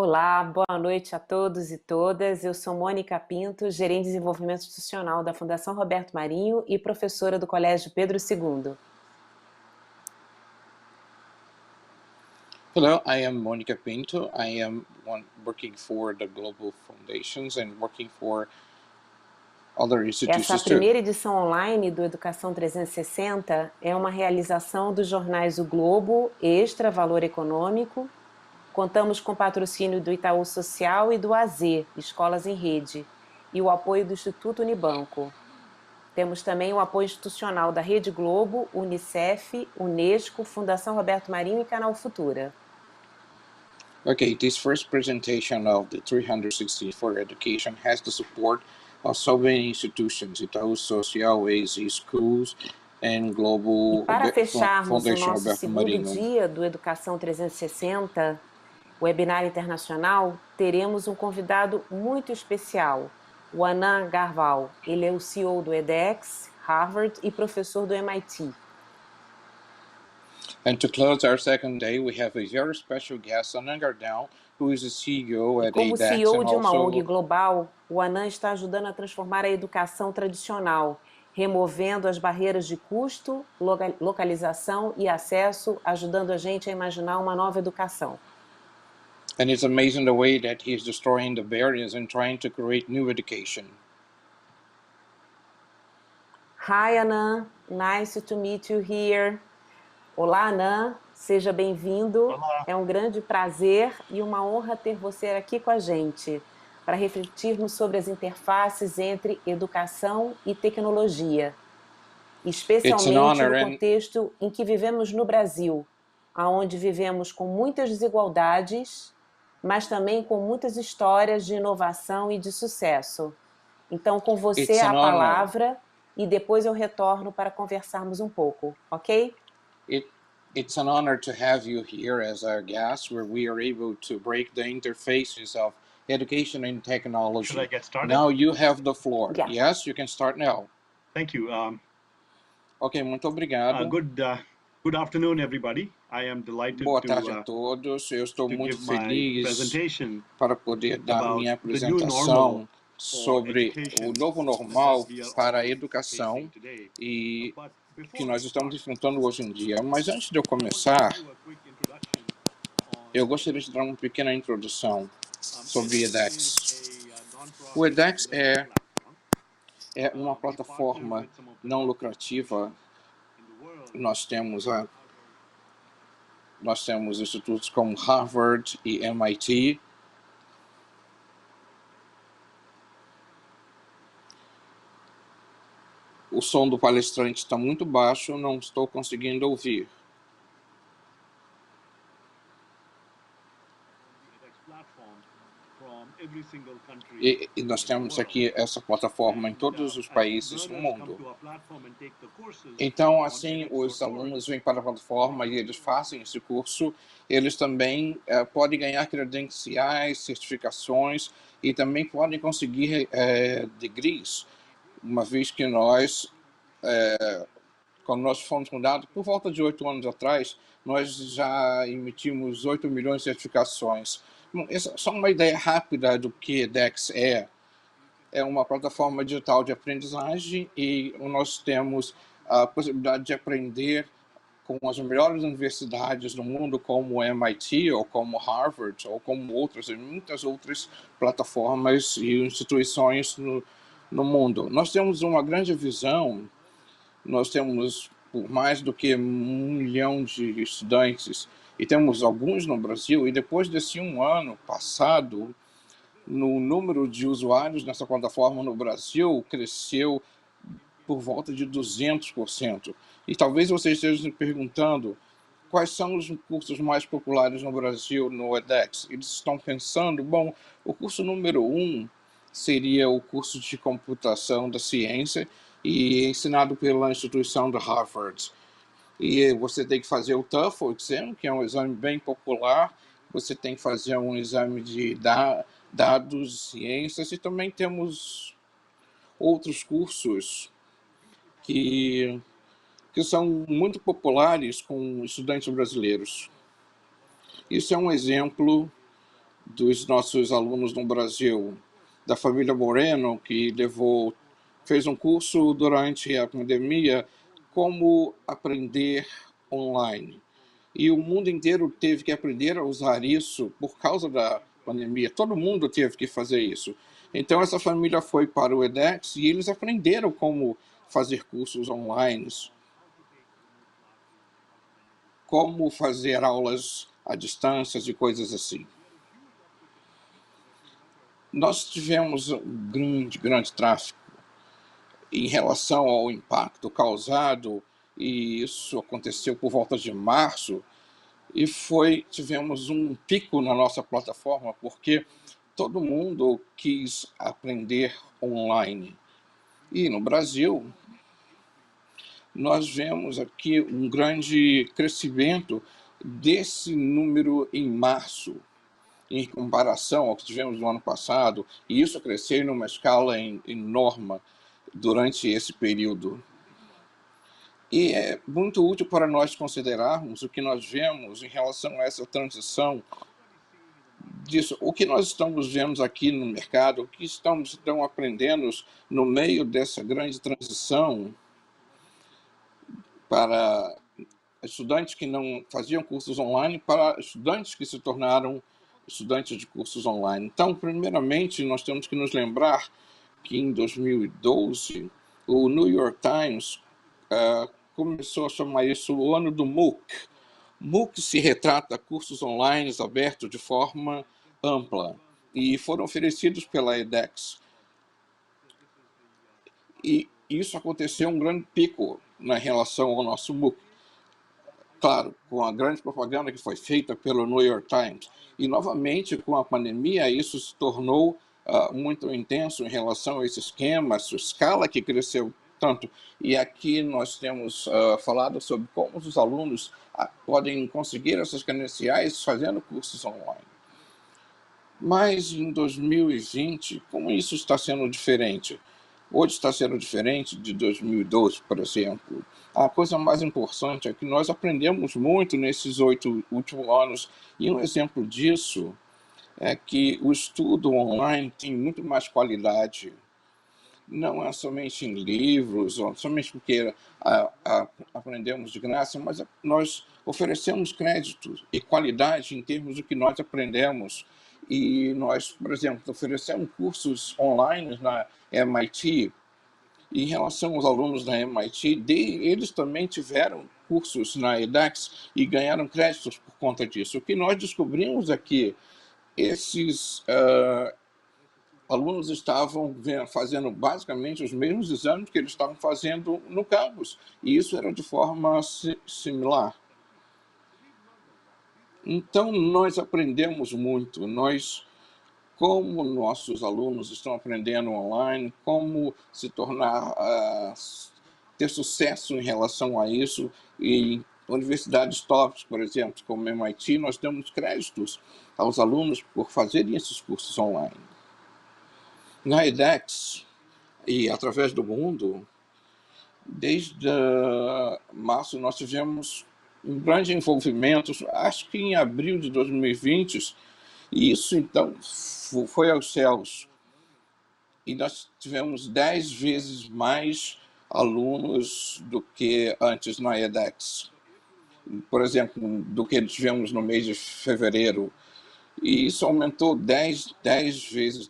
S1: Olá, boa noite a todos e todas. Eu sou Mônica Pinto, gerente de desenvolvimento institucional da Fundação Roberto Marinho e professora do Colégio Pedro II.
S4: Hello, I am Monica Pinto. I am working for the Global Foundations and working for other
S1: Essa
S4: institutions too.
S1: primeira edição online do Educação 360 é uma realização dos jornais O Globo, Extra, Valor Econômico. Contamos com patrocínio do Itaú Social e do AZ, Escolas em Rede, e o apoio do Instituto Unibanco. Temos também o apoio institucional da Rede Globo, Unicef, Unesco, Fundação Roberto Marinho e Canal Futura.
S4: Okay, this first presentation of the 360 for Education has the support of so many institutions, Itaú Social, AZ Schools, and Global
S1: E para fecharmos o
S4: Foundation
S1: nosso
S4: Roberto
S1: segundo
S4: Marinho.
S1: dia do Educação 360, webinar internacional, teremos um convidado muito especial, o Anand Agarwal. Ele é o CEO do edX, Harvard e professor do MIT.
S4: And to close our second day, we have a very special guest, Anand Agarwal, who is the CEO at
S1: Como
S4: edX
S1: CEO
S4: and
S1: de uma ONG
S4: also
S1: global, o Anand está ajudando a transformar a educação tradicional, removendo as barreiras de custo, localização e acesso, ajudando a gente a imaginar uma nova educação.
S4: and it's amazing the way that he is destroying the barriers and trying to create new education.
S1: Hi, Anand. Nice to meet you here. Olá, Anand. Seja bem-vindo.
S5: Olá.
S1: É um grande prazer e uma honra ter você aqui com a gente para refletirmos sobre as interfaces entre educação e tecnologia, especialmente
S4: honor
S1: no
S4: and-
S1: contexto em que vivemos no Brasil, onde vivemos com muitas desigualdades, mas também com muitas histórias de inovação e de sucesso. Então, com você
S4: It's
S1: a
S4: an honor.
S1: palavra e depois eu retorno para conversarmos um pouco, ok?
S4: It's an honor to have you here as our guest, where we are able to break the interfaces of education and technology.
S5: Should I get started?
S4: Now you have the floor.
S1: Yeah.
S4: Yes, you can start now.
S5: Thank you.
S4: Ok, muito obrigado.
S5: Good afternoon, everybody. I am delighted
S4: Boa tarde a
S5: to
S4: todos. Eu estou muito
S5: give my
S4: feliz
S5: presentation
S4: para poder dar
S5: about
S4: minha
S5: the new
S4: apresentação
S5: normal
S4: sobre
S5: education
S4: o novo
S5: that
S4: normal
S5: we are
S4: para a
S5: all
S4: educação
S5: facing today.
S4: e
S5: But before
S4: que nós
S5: I
S4: estamos
S5: start,
S4: enfrentando hoje em dia. Mas antes de eu
S5: I want to
S4: começar,
S5: do a quick introduction on
S4: eu gostaria de dar uma pequena introdução sobre edX.
S5: is a non-profit
S4: O edX
S5: platform.
S4: é uma plataforma não lucrativa.
S5: In the world,
S4: Nós temos institutos como Harvard e MIT. O som do palestrante está muito baixo, não estou conseguindo ouvir.
S5: the edX platform from every single country.
S4: E nós temos aqui essa plataforma em todos os países do mundo. Então, assim, os alunos vêm para a plataforma e eles fazem esse curso. Eles também podem ganhar credenciais, certificações e também podem conseguir degrees, uma vez que nós, quando nós fomos fundados, por volta de 8 anos atrás, nós já emitimos 8 milhões de certificações. Essa é só uma ideia rápida do que edX é. É uma plataforma digital de aprendizagem e nós temos a possibilidade de aprender com as melhores universidades do mundo, como o MIT, ou como Harvard, ou como outras, e muitas outras plataformas e instituições no mundo. Nós temos uma grande visão, nós temos mais do que 1 milhão de estudantes, e temos alguns no Brasil, e depois desse um ano passado, no número de usuários nessa plataforma no Brasil cresceu por volta de 200%. E talvez você esteja se perguntando quais são os cursos mais populares no Brasil no edX. Eles estão pensando, bom, o curso número 1 seria o curso de computação da ciência e ensinado pela instituição de Harvard. E você tem que fazer o TOEFL exam, que é um exame bem popular. Você tem que fazer um exame de dados, ciências, e também temos outros cursos que são muito populares com estudantes brasileiros. Isso é um exemplo dos nossos alunos no Brasil, da família Moreno, que fez um curso durante a pandemia, como aprender online. E o mundo inteiro teve que aprender a usar isso por causa da pandemia. Todo mundo teve que fazer isso. Então, essa família foi para o edX e eles aprenderam como fazer cursos online, como fazer aulas à distância e coisas assim. Nós tivemos um grande tráfego em relação ao impacto causado, e isso aconteceu por volta de março, e tivemos um pico na nossa plataforma, porque todo mundo quis aprender online. E no Brasil, nós vemos aqui um grande crescimento desse número em março, em comparação ao que tivemos no ano passado, e isso cresceu numa escala enorme durante esse período. E é muito útil para nós considerarmos o que nós vemos em relação a essa transição disso, o que nós estamos vendo aqui no mercado, o que estamos aprendendo no meio dessa grande transição para estudantes que não faziam cursos online para estudantes que se tornaram estudantes de cursos online. Então, primeiramente, nós temos que nos lembrar que em 2012, o New York Times começou a chamar isso o ano do MOOC. MOOC se retrata cursos online abertos de forma ampla e foram oferecidos pela edX. E isso aconteceu um grande pico na relação ao nosso MOOC. Claro, com a grande propaganda que foi feita pelo New York Times. E, novamente, com a pandemia, isso se tornou muito intenso em relação a esse esquema, a sua escala que cresceu tanto. E aqui nós temos falado sobre como os alunos podem conseguir essas credenciais fazendo cursos online. Mas, em 2020, como isso está sendo diferente? Hoje está sendo diferente de 2012, por exemplo. A coisa mais importante é que nós aprendemos muito nesses 8 últimos anos, e um exemplo disso é que o estudo online tem muito mais qualidade. Não é somente em livros, ou somente porque aprendemos de graça, mas nós oferecemos créditos e qualidade em termos do que nós aprendemos. E nós, por exemplo, oferecemos cursos online na MIT. Em relação aos alunos da MIT, eles também tiveram cursos na edX e ganharam créditos por conta disso. O que nós descobrimos é que esses alunos estavam fazendo basicamente os mesmos exames que eles estavam fazendo no campus, e isso era de forma similar. Então, nós aprendemos muito, como nossos alunos estão aprendendo online, como se tornar, ter sucesso em relação a isso. E em universidades tops, por exemplo, como MIT, nós damos créditos aos alunos por fazerem esses cursos online. Na edX e através do mundo, desde março nós tivemos um grande envolvimento, acho que em abril de 2020, e isso então foi aos céus. E nós tivemos 10 vezes mais alunos do que antes na edX. Por exemplo, do que tivemos no mês de fevereiro. E isso aumentou 10 vezes.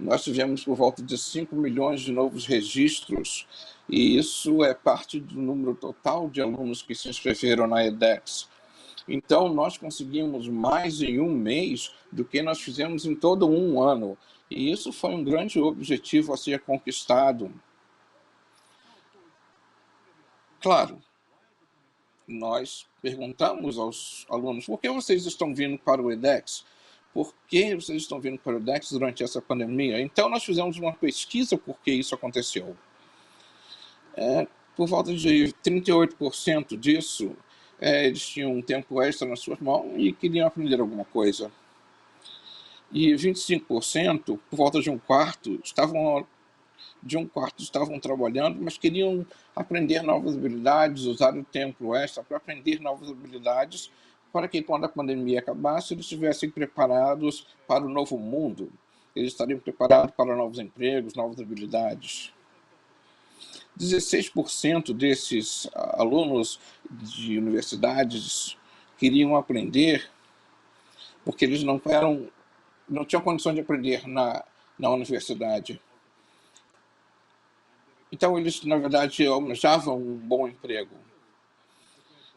S4: Nós tivemos por volta de 5 milhões de novos registros, e isso é parte do número total de alunos que se inscreveram na edX. Então, nós conseguimos mais em um mês do que nós fizemos em todo um ano. E isso foi um grande objetivo a ser conquistado. Claro, nós perguntamos aos alunos, por que vocês estão vindo para o edX? Por que vocês estão vindo para o edX durante essa pandemia? Então, nós fizemos uma pesquisa por que isso aconteceu. Por volta de 38% disso, eles tinham um tempo extra nas suas mãos e queriam aprender alguma coisa. E 25%, por volta de um quarto, estavam trabalhando, mas queriam aprender novas habilidades, usar o tempo extra para aprender novas habilidades para que quando a pandemia acabasse, eles estivessem preparados para o novo mundo. Eles estariam preparados para novos empregos, novas habilidades. 16% desses alunos de universidades queriam aprender porque eles não tinham condições de aprender na universidade. Então, eles, na verdade, almejavam um bom emprego.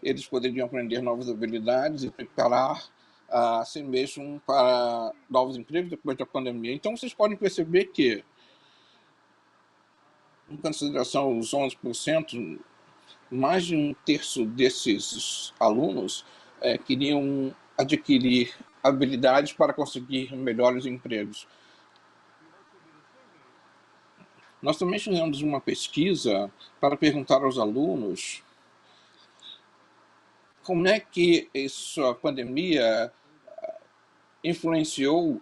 S4: Eles poderiam aprender novas habilidades e preparar a si mesmo para novos empregos depois da pandemia. Então, vocês podem perceber que, em consideração aos 11%, mais de um terço desses alunos queriam adquirir habilidades para conseguir melhores empregos. Nós também fizemos uma pesquisa para perguntar aos alunos como é que essa pandemia influenciou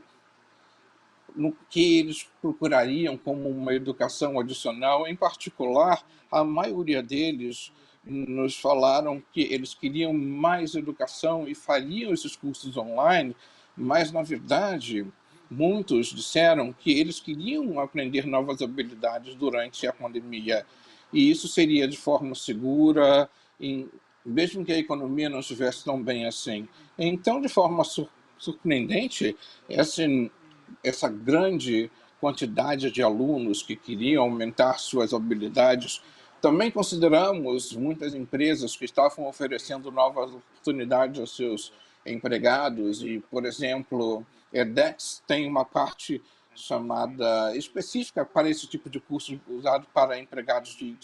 S4: no que eles procurariam como uma educação adicional. Em particular, a maioria deles nos falaram que eles queriam mais educação e fariam esses cursos online, mas, na verdade, muitos disseram que eles queriam aprender novas habilidades durante a pandemia. E isso seria de forma segura, mesmo que a economia não estivesse tão bem assim. Então, de forma surpreendente, essa grande quantidade de alunos que queriam aumentar suas habilidades. Também consideramos muitas empresas que estavam oferecendo novas oportunidades aos seus empregados e, por exemplo, edX tem uma parte chamada específica para esse tipo de curso usado para empregados de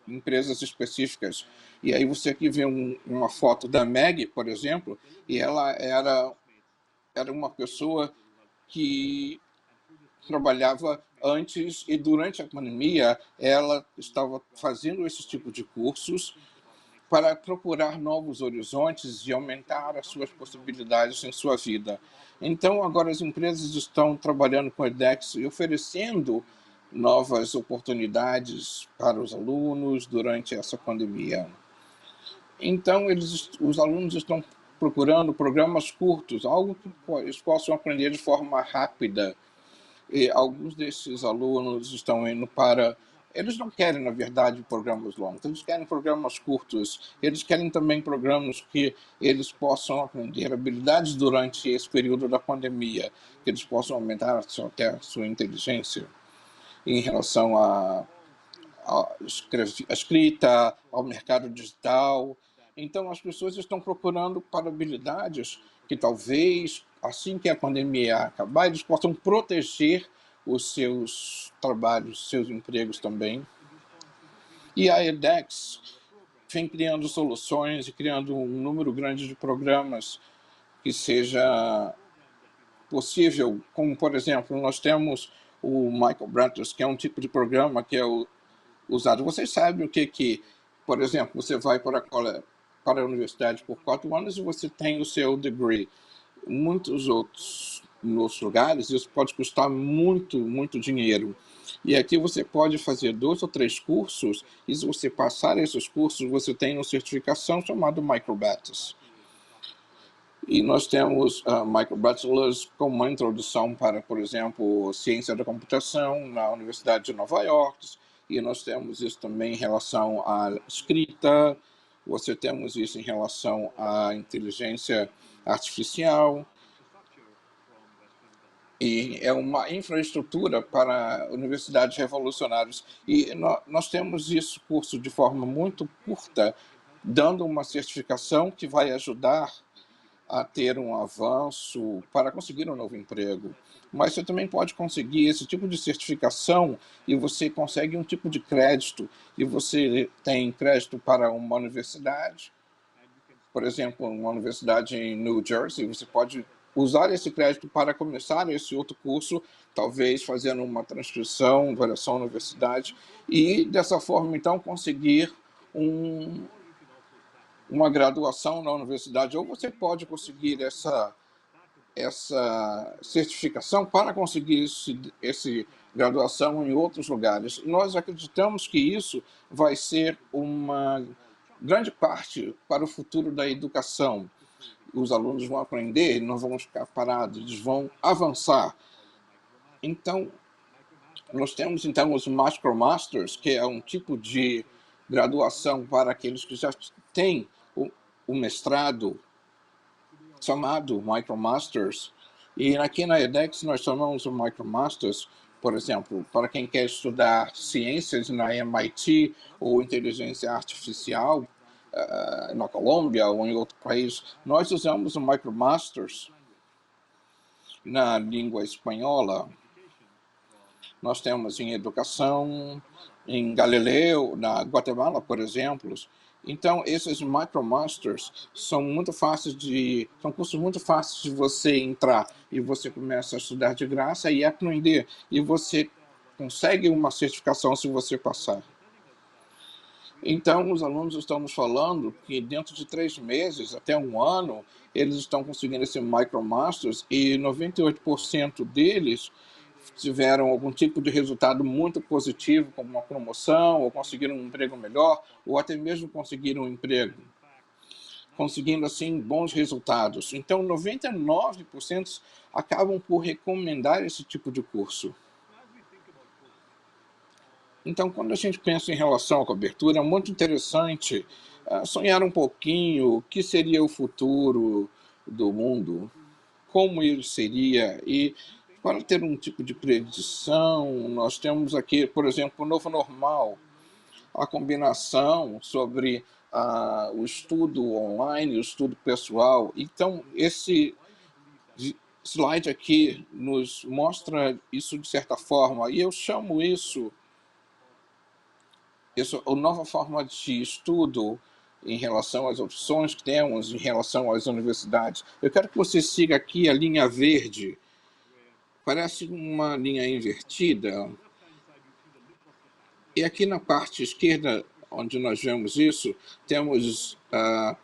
S4: empresas específicas. E aí você aqui vê uma foto da Meg, por exemplo, e ela era uma pessoa que trabalhava antes e durante a pandemia ela estava fazendo esse tipo de cursos para procurar novos horizontes e aumentar as suas possibilidades em sua vida. Então, agora as empresas estão trabalhando com a edX e oferecendo novas oportunidades para os alunos durante essa pandemia. Então, os alunos estão procurando programas curtos, algo que eles possam aprender de forma rápida. E alguns desses alunos estão indo para... Eles não querem, na verdade, programas longos, eles querem programas curtos, eles querem também programas que eles possam aprender habilidades durante esse período da pandemia, que eles possam aumentar até a sua inteligência em relação à escrita, ao mercado digital. Então, as pessoas estão procurando para habilidades que talvez, assim que a pandemia acabar, eles possam proteger os seus trabalhos, seus empregos também. E a edX vem criando soluções e criando um número grande de programas que seja possível, como, por exemplo, nós temos o Microbretters, que é um tipo de programa que é usado. Vocês sabem o que por exemplo, você vai para a universidade por 4 anos e você tem o seu degree. Muitos outros lugares, isso pode custar muito, muito dinheiro. E aqui você pode fazer 2 ou 3 cursos, e se você passar esses cursos, você tem uma certificação chamada Microbachelors. E nós temos Microbachelors como uma introdução para, por exemplo, ciência da computação na Universidade de Nova York, e nós temos isso também em relação à escrita, você temos isso em relação à inteligência artificial, e é uma infraestrutura para universidades revolucionárias. E nós temos isso curso de forma muito curta, dando uma certificação que vai ajudar a ter um avanço para conseguir um novo emprego. Mas você também pode conseguir esse tipo de certificação e você consegue um tipo de crédito, e você tem crédito para uma universidade, por exemplo, uma universidade em New Jersey, você pode usar esse crédito para começar esse outro curso, talvez fazendo uma transcrição, variação na universidade, e dessa forma, então, conseguir uma graduação na universidade. Ou você pode conseguir essa certificação para conseguir esse graduação em outros lugares. Nós acreditamos que isso vai ser uma grande parte para o futuro da educação. os alunos vão aprender, não vão ficar parados, eles vão avançar. Então, nós temos então os MicroMasters, que é um tipo de graduação para aqueles que já têm o mestrado, chamado MicroMasters. E aqui na edX nós chamamos o MicroMasters, por exemplo, para quem quer estudar ciências na MIT ou inteligência artificial na Colômbia ou em outro país, nós usamos o MicroMasters na língua espanhola. Nós temos em educação, em Galileu, na Guatemala, por exemplo. Então, esses MicroMasters são são cursos muito fáceis de você entrar e você começa a estudar de graça e aprender. E você consegue uma certificação se você passar. Então, os alunos estão nos falando que dentro de 3 meses, até 1 ano, eles estão conseguindo esse MicroMasters e 98% deles tiveram algum tipo de resultado muito positivo, como uma promoção, ou conseguiram um emprego melhor, ou até mesmo conseguiram um emprego, conseguindo, assim, bons resultados. Então, 99% acabam por recomendar esse tipo de curso. Então, quando a gente pensa em relação à cobertura, é muito interessante sonhar um pouquinho o que seria o futuro do mundo, como ele seria, e para ter um tipo de predição, nós temos aqui, por exemplo, o novo normal, a combinação sobre o estudo online, o estudo pessoal. Então, esse slide aqui nos mostra isso de certa forma, e eu chamo isso a nova forma de estudo em relação às opções que temos, em relação às universidades. Eu quero que você siga aqui a linha verde. Parece uma linha invertida. E aqui na parte esquerda, onde nós vemos isso, temos a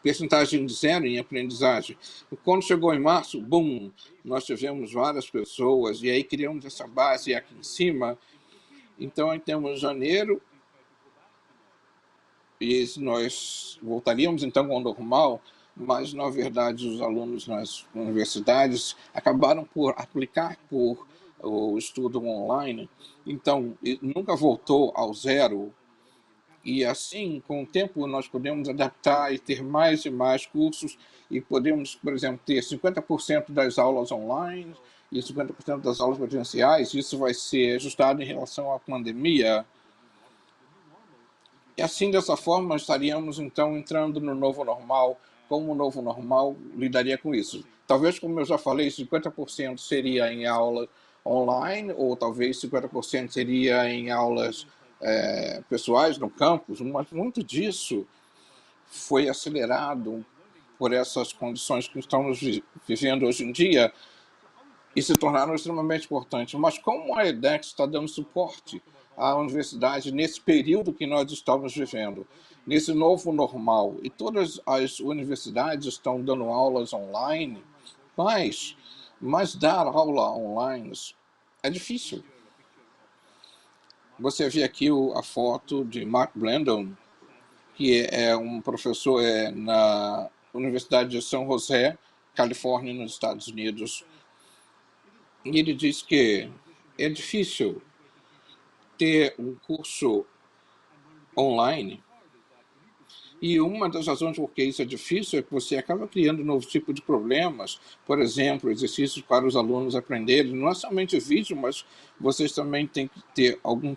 S4: percentagem de 0 em aprendizagem. Quando chegou em março, bum, nós tivemos várias pessoas, e aí criamos essa base aqui em cima. Então, aí temos janeiro, e nós voltaríamos então ao normal, mas na verdade os alunos nas universidades acabaram por aplicar por o estudo online, então nunca voltou ao zero. E assim, com o tempo, nós podemos adaptar e ter mais e mais cursos, e podemos, por exemplo, ter 50% das aulas online e 50% das aulas presenciais. Isso vai ser ajustado em relação à pandemia. E assim, dessa forma, estaríamos, então, entrando no novo normal. Como o novo normal lidaria com isso? Talvez, como eu já falei, 50% seria em aula online, ou talvez 50% seria em aulas pessoais no campus, mas muito disso foi acelerado por essas condições que estamos vivendo hoje em dia e se tornaram extremamente importantes. Mas como a edX está dando suporte à universidade nesse período que nós estamos vivendo, nesse novo normal, e todas as universidades estão dando aulas online, mas dar aula online é difícil. Você vê aqui a foto de Mark Blandon, que é um professor na Universidade de São José, Califórnia, nos Estados Unidos. E ele diz que é difícil ter um curso online. E uma das razões por que isso é difícil é que você acaba criando um novo tipo de problemas. Por exemplo, exercícios para os alunos aprenderem. Não é somente vídeo, mas vocês também têm que ter algum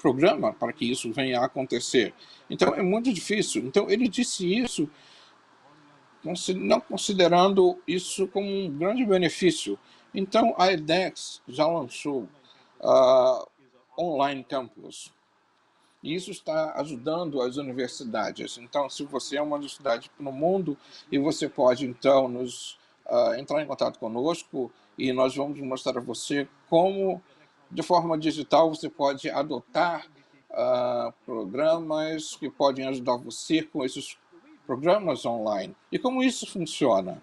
S4: programa para que isso venha a acontecer. Então, é muito difícil. Então, ele disse isso não considerando isso como um grande benefício. Então, a edX já lançou Online Campus. E isso está ajudando as universidades. Então, se você é uma universidade no mundo, e você pode, então, entrar em contato conosco, e nós vamos mostrar a você como, de forma digital, você pode adotar programas que podem ajudar você com esses programas online. E como isso funciona?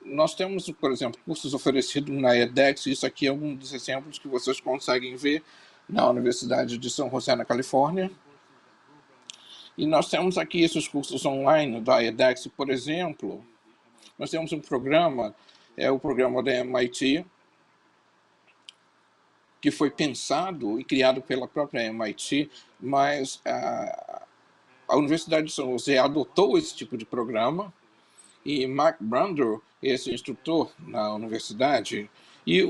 S4: Nós temos, por exemplo, cursos oferecidos na edX. Isso aqui é um dos exemplos que vocês conseguem ver na Universidade de São José, na Califórnia. E nós temos aqui esses cursos online da edX, por exemplo. Nós temos um programa, é o programa da MIT, que foi pensado e criado pela própria MIT, mas a Universidade de São José adotou esse tipo de programa, e Mark Brander, esse instrutor na universidade, e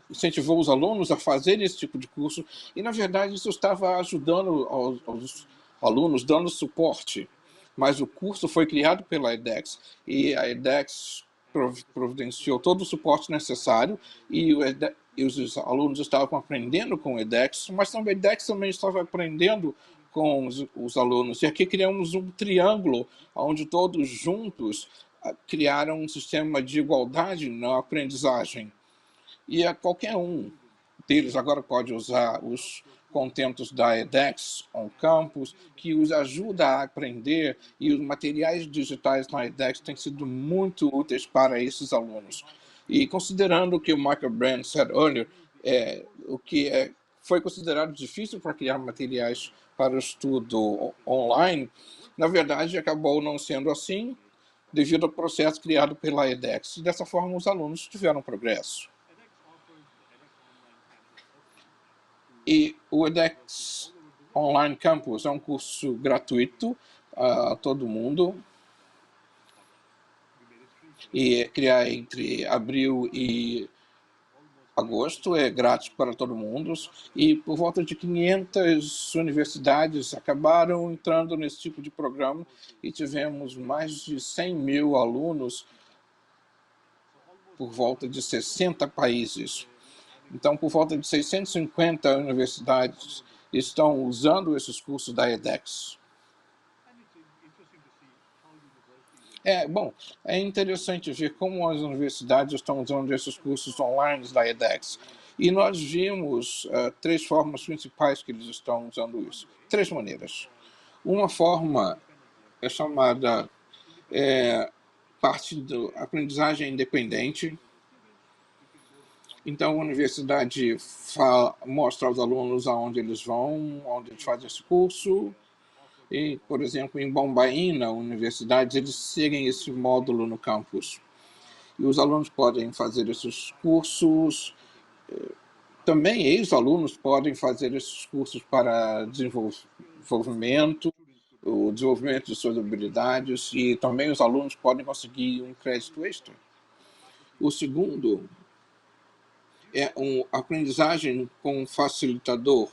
S4: incentivou os alunos a fazer esse tipo de curso, e na verdade isso estava ajudando aos alunos, dando suporte. Mas o curso foi criado pela edX, e a edX providenciou todo o suporte necessário, e os alunos estavam aprendendo com o edX, mas também a edX também estava aprendendo com os alunos. E aqui criamos um triângulo onde todos juntos criaram um sistema de igualdade na aprendizagem. E qualquer um deles agora pode usar os contentos da edX on campus, que os ajuda a aprender, e os materiais digitais na edX têm sido muito úteis para esses alunos. E considerando o que o Michael Brand said earlier, foi considerado difícil para criar materiais para o estudo online, na verdade acabou não sendo assim, devido ao processo criado pela edX. E dessa forma os alunos tiveram progresso. E o edX Online Campus é um curso gratuito a todo mundo. E criar entre abril e agosto é grátis para todo mundo. E por volta de 500 universidades acabaram entrando nesse tipo de programa e tivemos mais de 100 mil alunos por volta de 60 países. Então, por volta de 650 universidades estão usando esses cursos da edX. É interessante ver como as universidades estão usando esses cursos online da edX. E nós vimos 3 formas principais que eles estão usando isso. 3 maneiras. Uma forma é chamada parte da aprendizagem independente. Então, a universidade mostra aos alunos aonde eles vão, onde eles fazem esse curso. E, por exemplo, em Bombaim, na universidade, eles seguem esse módulo no campus. E os alunos podem fazer esses cursos. Também ex-alunos podem fazer esses cursos para desenvolvimento, o desenvolvimento de suas habilidades, e também os alunos podem conseguir um crédito extra. O segundo é uma aprendizagem com um facilitador.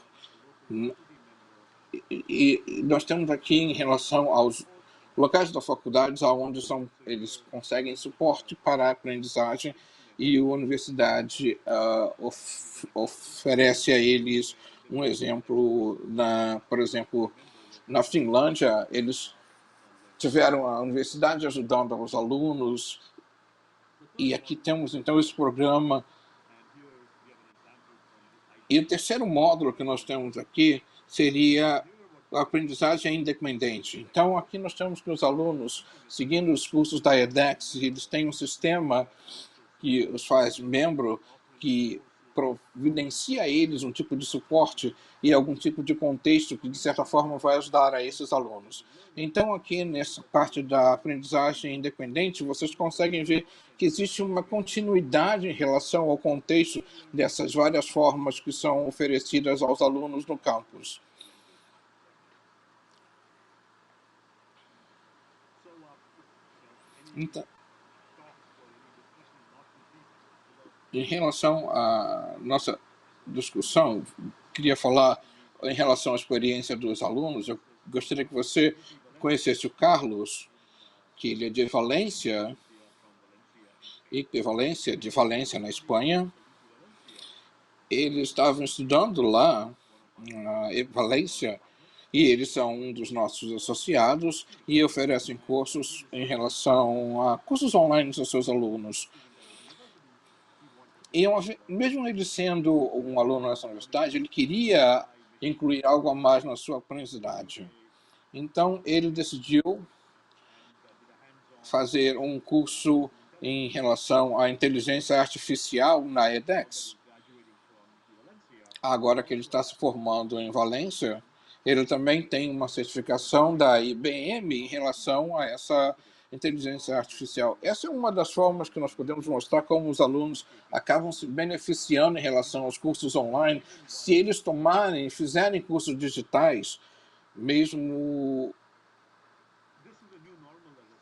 S4: E nós temos aqui em relação aos locais da faculdade onde eles conseguem suporte para a aprendizagem, e a universidade oferece a eles um exemplo. Por exemplo, na Finlândia, eles tiveram a universidade ajudando os alunos, e aqui temos então esse programa. E o terceiro módulo que nós temos aqui seria a aprendizagem independente. Então, aqui nós temos que os alunos, seguindo os cursos da edX, eles têm um sistema que os faz membro, que providencia a eles um tipo de suporte e algum tipo de contexto que, de certa forma, vai ajudar a esses alunos. Então, aqui nessa parte da aprendizagem independente, vocês conseguem ver que existe uma continuidade em relação ao contexto dessas várias formas que são oferecidas aos alunos no campus. Então, em relação à nossa discussão, queria falar em relação à experiência dos alunos. Eu gostaria que você conhecesse o Carlos, que ele é de Valência, de Valência, na Espanha. Eles estavam estudando lá em Valência, e eles são um dos nossos associados e oferecem cursos em relação a cursos online aos seus alunos. E mesmo ele sendo um aluno nessa universidade, ele queria incluir algo a mais na sua aprendizagem. Então, ele decidiu fazer um curso em relação à inteligência artificial na edX. Agora que ele está se formando em Valência, Ele também tem uma certificação da IBM em relação a essa inteligência artificial. Essa é uma das formas que nós podemos mostrar como os alunos acabam se beneficiando em relação aos cursos online, se eles tomarem, fizerem cursos digitais, mesmo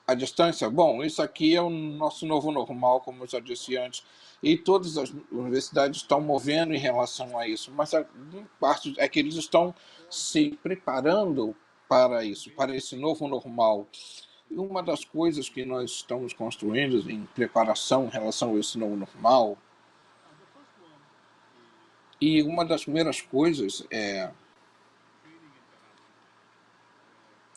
S4: à distância. Bom, isso aqui é o nosso novo normal, como eu já disse antes, e todas as universidades estão movendo em relação a isso, mas a parte é que eles estão se preparando para isso, para esse novo normal. E uma das coisas que nós estamos construindo em preparação em relação a esse novo normal, e uma das primeiras coisas é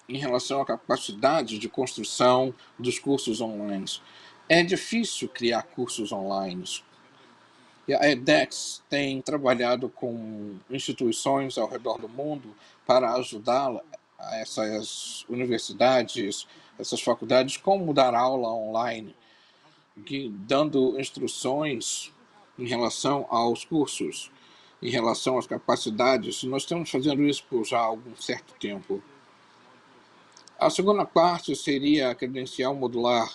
S4: em relação à capacidade de construção dos cursos online. É difícil criar cursos online. E a edX tem trabalhado com instituições ao redor do mundo para ajudar essas universidades, essas faculdades, como dar aula online, dando instruções em relação aos cursos, em relação às capacidades. Nós estamos fazendo isso por já algum certo tempo. A segunda parte seria a credencial modular.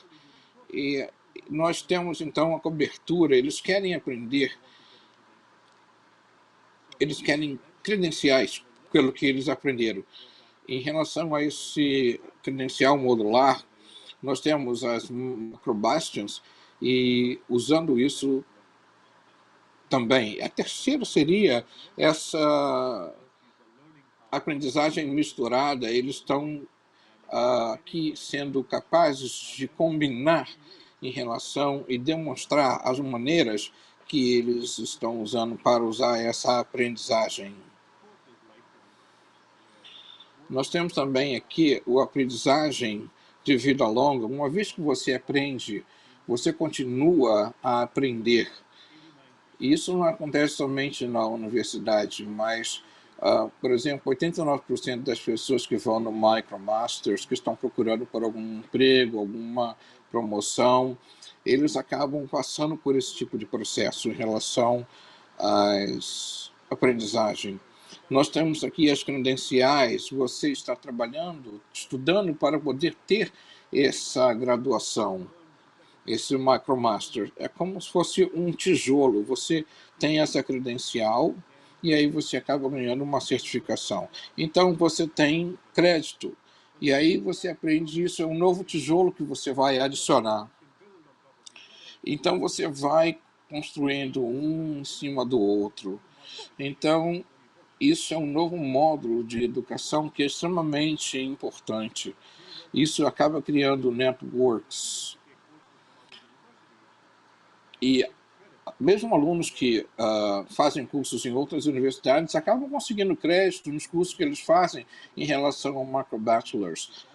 S4: E nós temos, então, a cobertura. Eles querem aprender, eles querem credenciais pelo que eles aprenderam. Em relação a esse credencial modular, nós temos as Macrobastions e usando isso também. A terceira seria essa aprendizagem misturada. Eles estão aqui sendo capazes de combinar em relação e demonstrar as maneiras que eles estão usando para usar essa aprendizagem. Nós temos também aqui a aprendizagem de vida longa. Uma vez que você aprende, você continua a aprender. E isso não acontece somente na universidade, mas por exemplo, 89% das pessoas que vão no MicroMasters, que estão procurando por algum emprego, alguma promoção, eles acabam passando por esse tipo de processo em relação às aprendizagem. Nós temos aqui as credenciais, você está trabalhando, estudando para poder ter essa graduação, esse MicroMaster. É como se fosse um tijolo, você tem essa credencial, e aí você acaba ganhando uma certificação. Então você tem crédito, e aí você aprende isso, é um novo tijolo que você vai adicionar. Então você vai construindo um em cima do outro. Então isso é um novo módulo de educação que é extremamente importante. Isso acaba criando networks. E mesmo alunos que fazem cursos em outras universidades acabam conseguindo crédito nos cursos que eles fazem em relação ao MicroBachelors.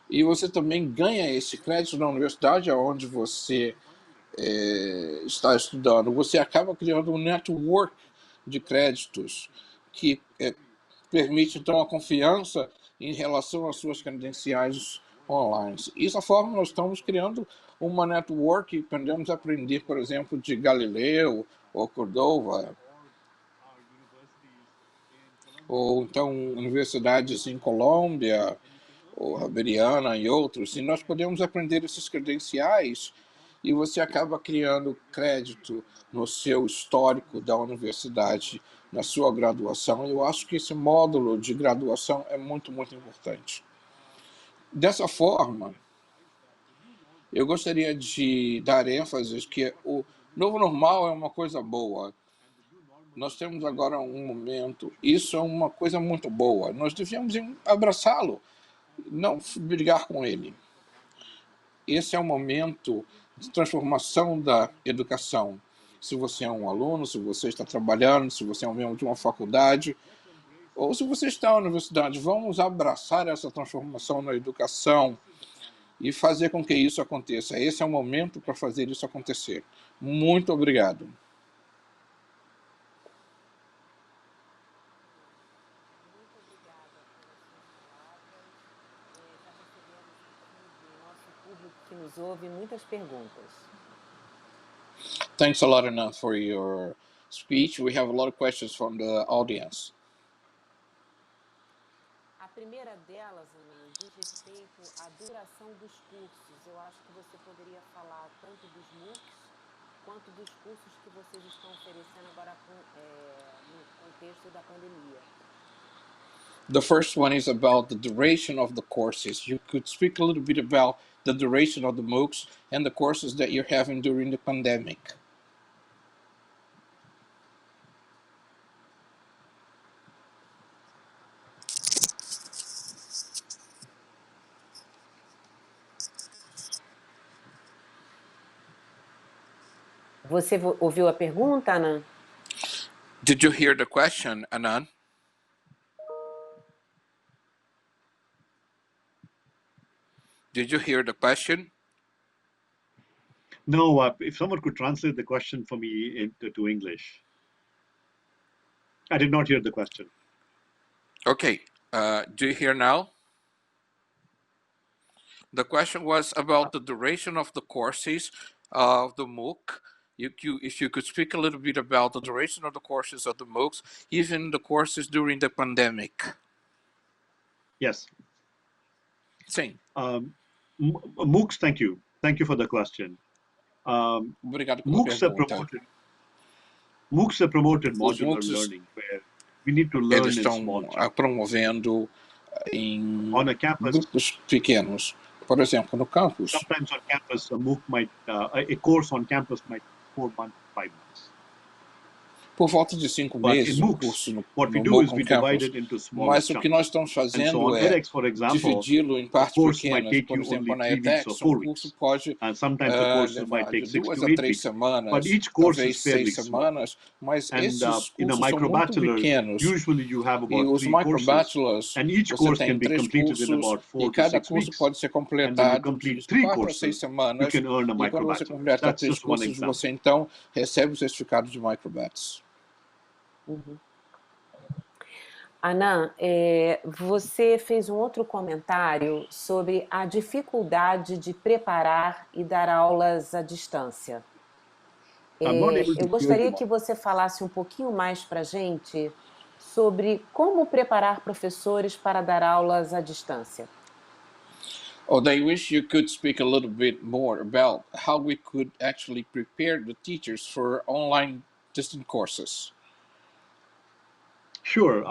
S4: E você também ganha esse crédito na universidade onde você está estudando. Você acaba criando um network de créditos que permite, então, a confiança em relação às suas credenciais online. Dessa forma, nós estamos criando uma network, podemos aprender, por exemplo, de Galileu ou Cordova, ou então universidades em Colômbia, ou Javeriana e outros, e nós podemos aprender esses credenciais e você acaba criando crédito no seu histórico da universidade, na sua graduação. Eu acho que esse módulo de graduação é muito, muito importante. Dessa forma, eu gostaria de dar ênfase que o novo normal é uma coisa boa. Nós temos agora um momento, isso é uma coisa muito boa. Nós devemos abraçá-lo, não brigar com ele. Esse é o momento de transformação da educação. Se você é um aluno, se você está trabalhando, se você é um membro de uma faculdade, ou se você está na universidade, vamos abraçar essa transformação na educação e fazer com que isso aconteça. Esse é o momento para fazer isso acontecer. Muito obrigado.
S1: Muito obrigada pelas suas palavras. Já recebemos aqui do nosso público que nos ouve muitas perguntas.
S4: Thanks a lot, Anna, for your speech. We have a lot of questions from the audience.
S1: A primeira delas, Ana, diz respeito à duração dos cursos. Eu acho que você poderia falar tanto dos MOOCs quanto dos cursos que vocês estão oferecendo agora no contexto da pandemia.
S4: The first one is about the duration of the courses. You could speak a little bit about the duration of the MOOCs and the courses that you're having during the pandemic.
S1: Você ouviu a pergunta, Ana?
S4: Did you hear the question, Anand? Did you hear the question?
S5: No, if someone could translate the question for me to English. I did not hear the question.
S4: Okay, do you hear now? The question was about the duration of the courses of the MOOC. If you could speak a little bit about the duration of the courses of the MOOCs, even the courses during the pandemic.
S5: Yes.
S4: Sim.
S5: MOOCs, thank you. Thank you for the question.
S4: Obrigado pela pergunta.
S5: MOOCs have promoted
S4: Os
S5: modular
S4: MOOCs,
S5: learning, where we need to learn
S4: eles
S5: in
S4: estão
S5: small chunks.
S4: promovendo em
S5: On a campus,
S4: grupos pequenos. Por exemplo, no campus,
S5: sometimes on campus, a course on campus might be 4 months, 5 months.
S4: por volta de 5
S5: But
S4: meses,
S5: in
S4: um
S5: MOOCs,
S4: curso no
S5: what we do
S4: MOOC
S5: is
S4: on
S5: we divide
S4: campus.
S5: it into smaller
S4: Mas o que nós
S5: chunks.
S4: estamos
S5: And so
S4: fazendo
S5: on
S4: é
S5: edX, for example,
S4: dividi-lo em
S5: a
S4: partes
S5: course might
S4: pequenas.
S5: take
S4: Por
S5: you
S4: exemplo,
S5: only
S4: na
S5: 3 weeks
S4: edX,
S5: or 4
S4: um curso
S5: weeks.
S4: pode
S5: And sometimes the courses might
S4: levar
S5: take
S4: de
S5: 6
S4: 2
S5: to
S4: a
S5: 8
S4: 3
S5: weeks.
S4: semanas,
S5: But each course
S4: talvez
S5: is fairly
S4: 6
S5: small.
S4: semanas, mas
S5: And
S4: esses
S5: in a
S4: cursos são muito
S5: microbachelor,
S4: pequenos.
S5: usually you have
S4: E
S5: about
S4: os
S5: 3 courses,
S4: microbachelors,
S5: and each
S4: você
S5: course
S4: tem
S5: can be
S4: 3
S5: completed in
S4: cursos
S5: about
S4: e
S5: 4 to
S4: cada
S5: 6
S4: curso
S5: weeks.
S4: pode ser
S5: And when you
S4: completado
S5: complete
S4: de
S5: 3
S4: 4 a 6
S5: courses, you
S4: semanas.
S5: can earn a
S4: E quando você
S5: microbachelor.
S4: completa
S5: That's
S4: 3
S5: just one
S4: cursos,
S5: example.
S4: você então recebe o certificado de microbats.
S1: Uhum. Anã, você fez um outro comentário sobre a dificuldade de preparar e dar aulas à distância.
S5: I'm not able to
S1: Eu
S5: hear
S1: gostaria
S5: you.
S1: que você falasse um pouquinho mais para a gente sobre como preparar professores para dar aulas à distância.
S4: Oh, I wish you could speak a little bit more about how we could actually prepare the teachers for online distant courses.
S5: Sure.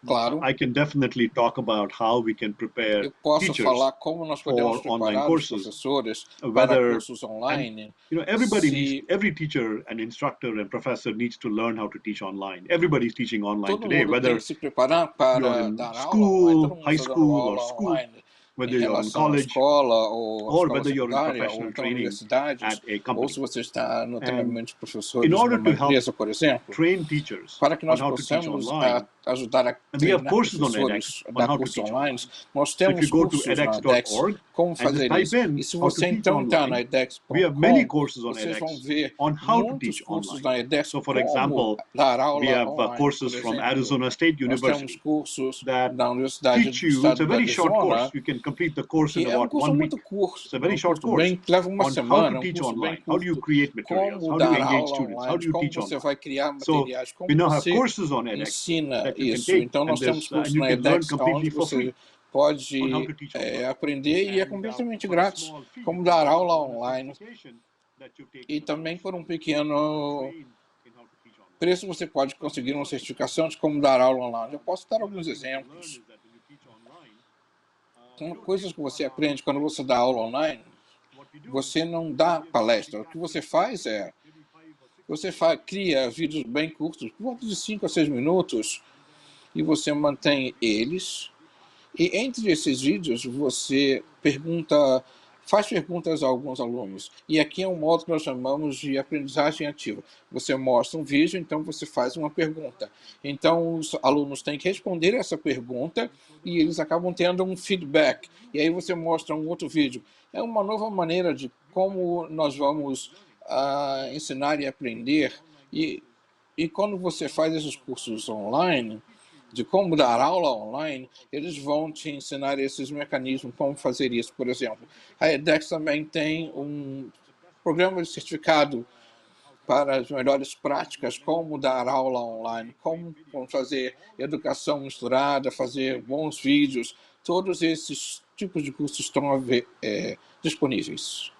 S4: Claro,
S5: I can definitely talk about how we can prepare
S4: eu posso
S5: teachers
S4: falar como nós podemos
S5: for online
S4: preparar os
S5: courses,
S4: professores para
S5: whether
S4: cursos online.
S5: every teacher and instructor and professor needs to learn how to teach online. Everybody's teaching online
S4: Todo
S5: today,
S4: mundo tem
S5: whether
S4: que se preparar
S5: you're
S4: para
S5: in
S4: dar aula online.
S5: school,
S4: Todo mundo
S5: high
S4: está dando
S5: school, or
S4: aula
S5: school,
S4: online em
S5: whether you're in
S4: relação à
S5: college,
S4: escola ou à
S5: or
S4: escola
S5: whether you're in
S4: secundária ou
S5: professional
S4: então
S5: training
S4: universidades,
S5: at a
S4: ou
S5: company.
S4: se você está no
S5: And
S4: treinamento de
S5: in
S4: professores
S5: order
S4: numa
S5: to help
S4: empresa, por exemplo,
S5: train teachers
S4: para que
S5: on
S4: nós
S5: how to teach
S4: possamos
S5: online,
S4: ajudar a
S5: and we have
S4: treinar
S5: courses on edX
S4: professores a
S5: on
S4: dar
S5: how to
S4: cursos
S5: teach
S4: online,
S5: online.
S4: nós
S5: So if
S4: temos
S5: you go to
S4: cursos na edX
S5: edX.org
S4: como
S5: and
S4: fazer
S5: type
S4: isso.
S5: in
S4: E se
S5: how to
S4: você
S5: teach
S4: então entrar na
S5: online, we have many
S4: edX.com,
S5: courses on
S4: vocês vão
S5: edX
S4: ver
S5: on how to
S4: muitos
S5: teach
S4: cursos
S5: online.
S4: na edX
S5: So, for
S4: como
S5: example,
S4: dar
S5: we
S4: aula
S5: have
S4: online.
S5: courses
S4: Por
S5: from
S4: exemplo,
S5: Arizona State
S4: nós temos
S5: University
S4: cursos
S5: that
S4: da Universidade
S5: teach
S4: do
S5: you, it's
S4: Estado
S5: a
S4: do
S5: very short
S4: Arizona,
S5: course. You can complete the course
S4: que
S5: in
S4: é um
S5: about
S4: curso
S5: 1
S4: muito
S5: week.
S4: curto,
S5: It's a very
S4: um
S5: short
S4: curso
S5: course
S4: bem que leva uma
S5: on how
S4: semana,
S5: to
S4: é um
S5: teach
S4: curso bem
S5: online, how do you
S4: curto,
S5: create materials,
S4: como
S5: how do you
S4: dar
S5: engage
S4: aula
S5: students, how
S4: online,
S5: do you
S4: como
S5: teach
S4: você
S5: online.
S4: vai criar
S5: So
S4: materiais,
S5: we
S4: como
S5: now have
S4: você
S5: courses on edX
S4: ensina
S5: that you can
S4: isso.
S5: take,
S4: Então nós temos
S5: and
S4: cursos
S5: you
S4: na
S5: can learn
S4: edX,
S5: completely
S4: onde
S5: for
S4: você
S5: free on how
S4: pode
S5: to teach online.
S4: aprender e é
S5: And
S4: completamente
S5: for a
S4: grátis,
S5: small fee, you
S4: como
S5: can
S4: dar
S5: also
S4: aula
S5: earn a
S4: online.
S5: certification that you've taken
S4: E
S5: the
S4: também
S5: course
S4: por um
S5: to
S4: pequeno
S5: train in how to teach online.
S4: preço você pode conseguir uma certificação de como dar aula online. Eu posso dar alguns exemplos. São coisas que você aprende quando você dá aula online. Você não dá palestra. O que você faz é você cria vídeos bem curtos, por volta de 5 a 6 minutos, e você mantém eles. E entre esses vídeos, você faz perguntas a alguns alunos. E aqui é um modo que nós chamamos de aprendizagem ativa. Você mostra um vídeo, então você faz uma pergunta. Então, os alunos têm que responder essa pergunta e eles acabam tendo um feedback. E aí você mostra um outro vídeo. É uma nova maneira de como nós vamos ensinar e aprender. E quando você faz esses cursos online, de como dar aula online, eles vão te ensinar esses mecanismos, como fazer isso. Por exemplo, a edX também tem um programa de certificado para as melhores práticas, como dar aula online, como fazer educação misturada, fazer bons vídeos, todos esses tipos de cursos estão disponíveis.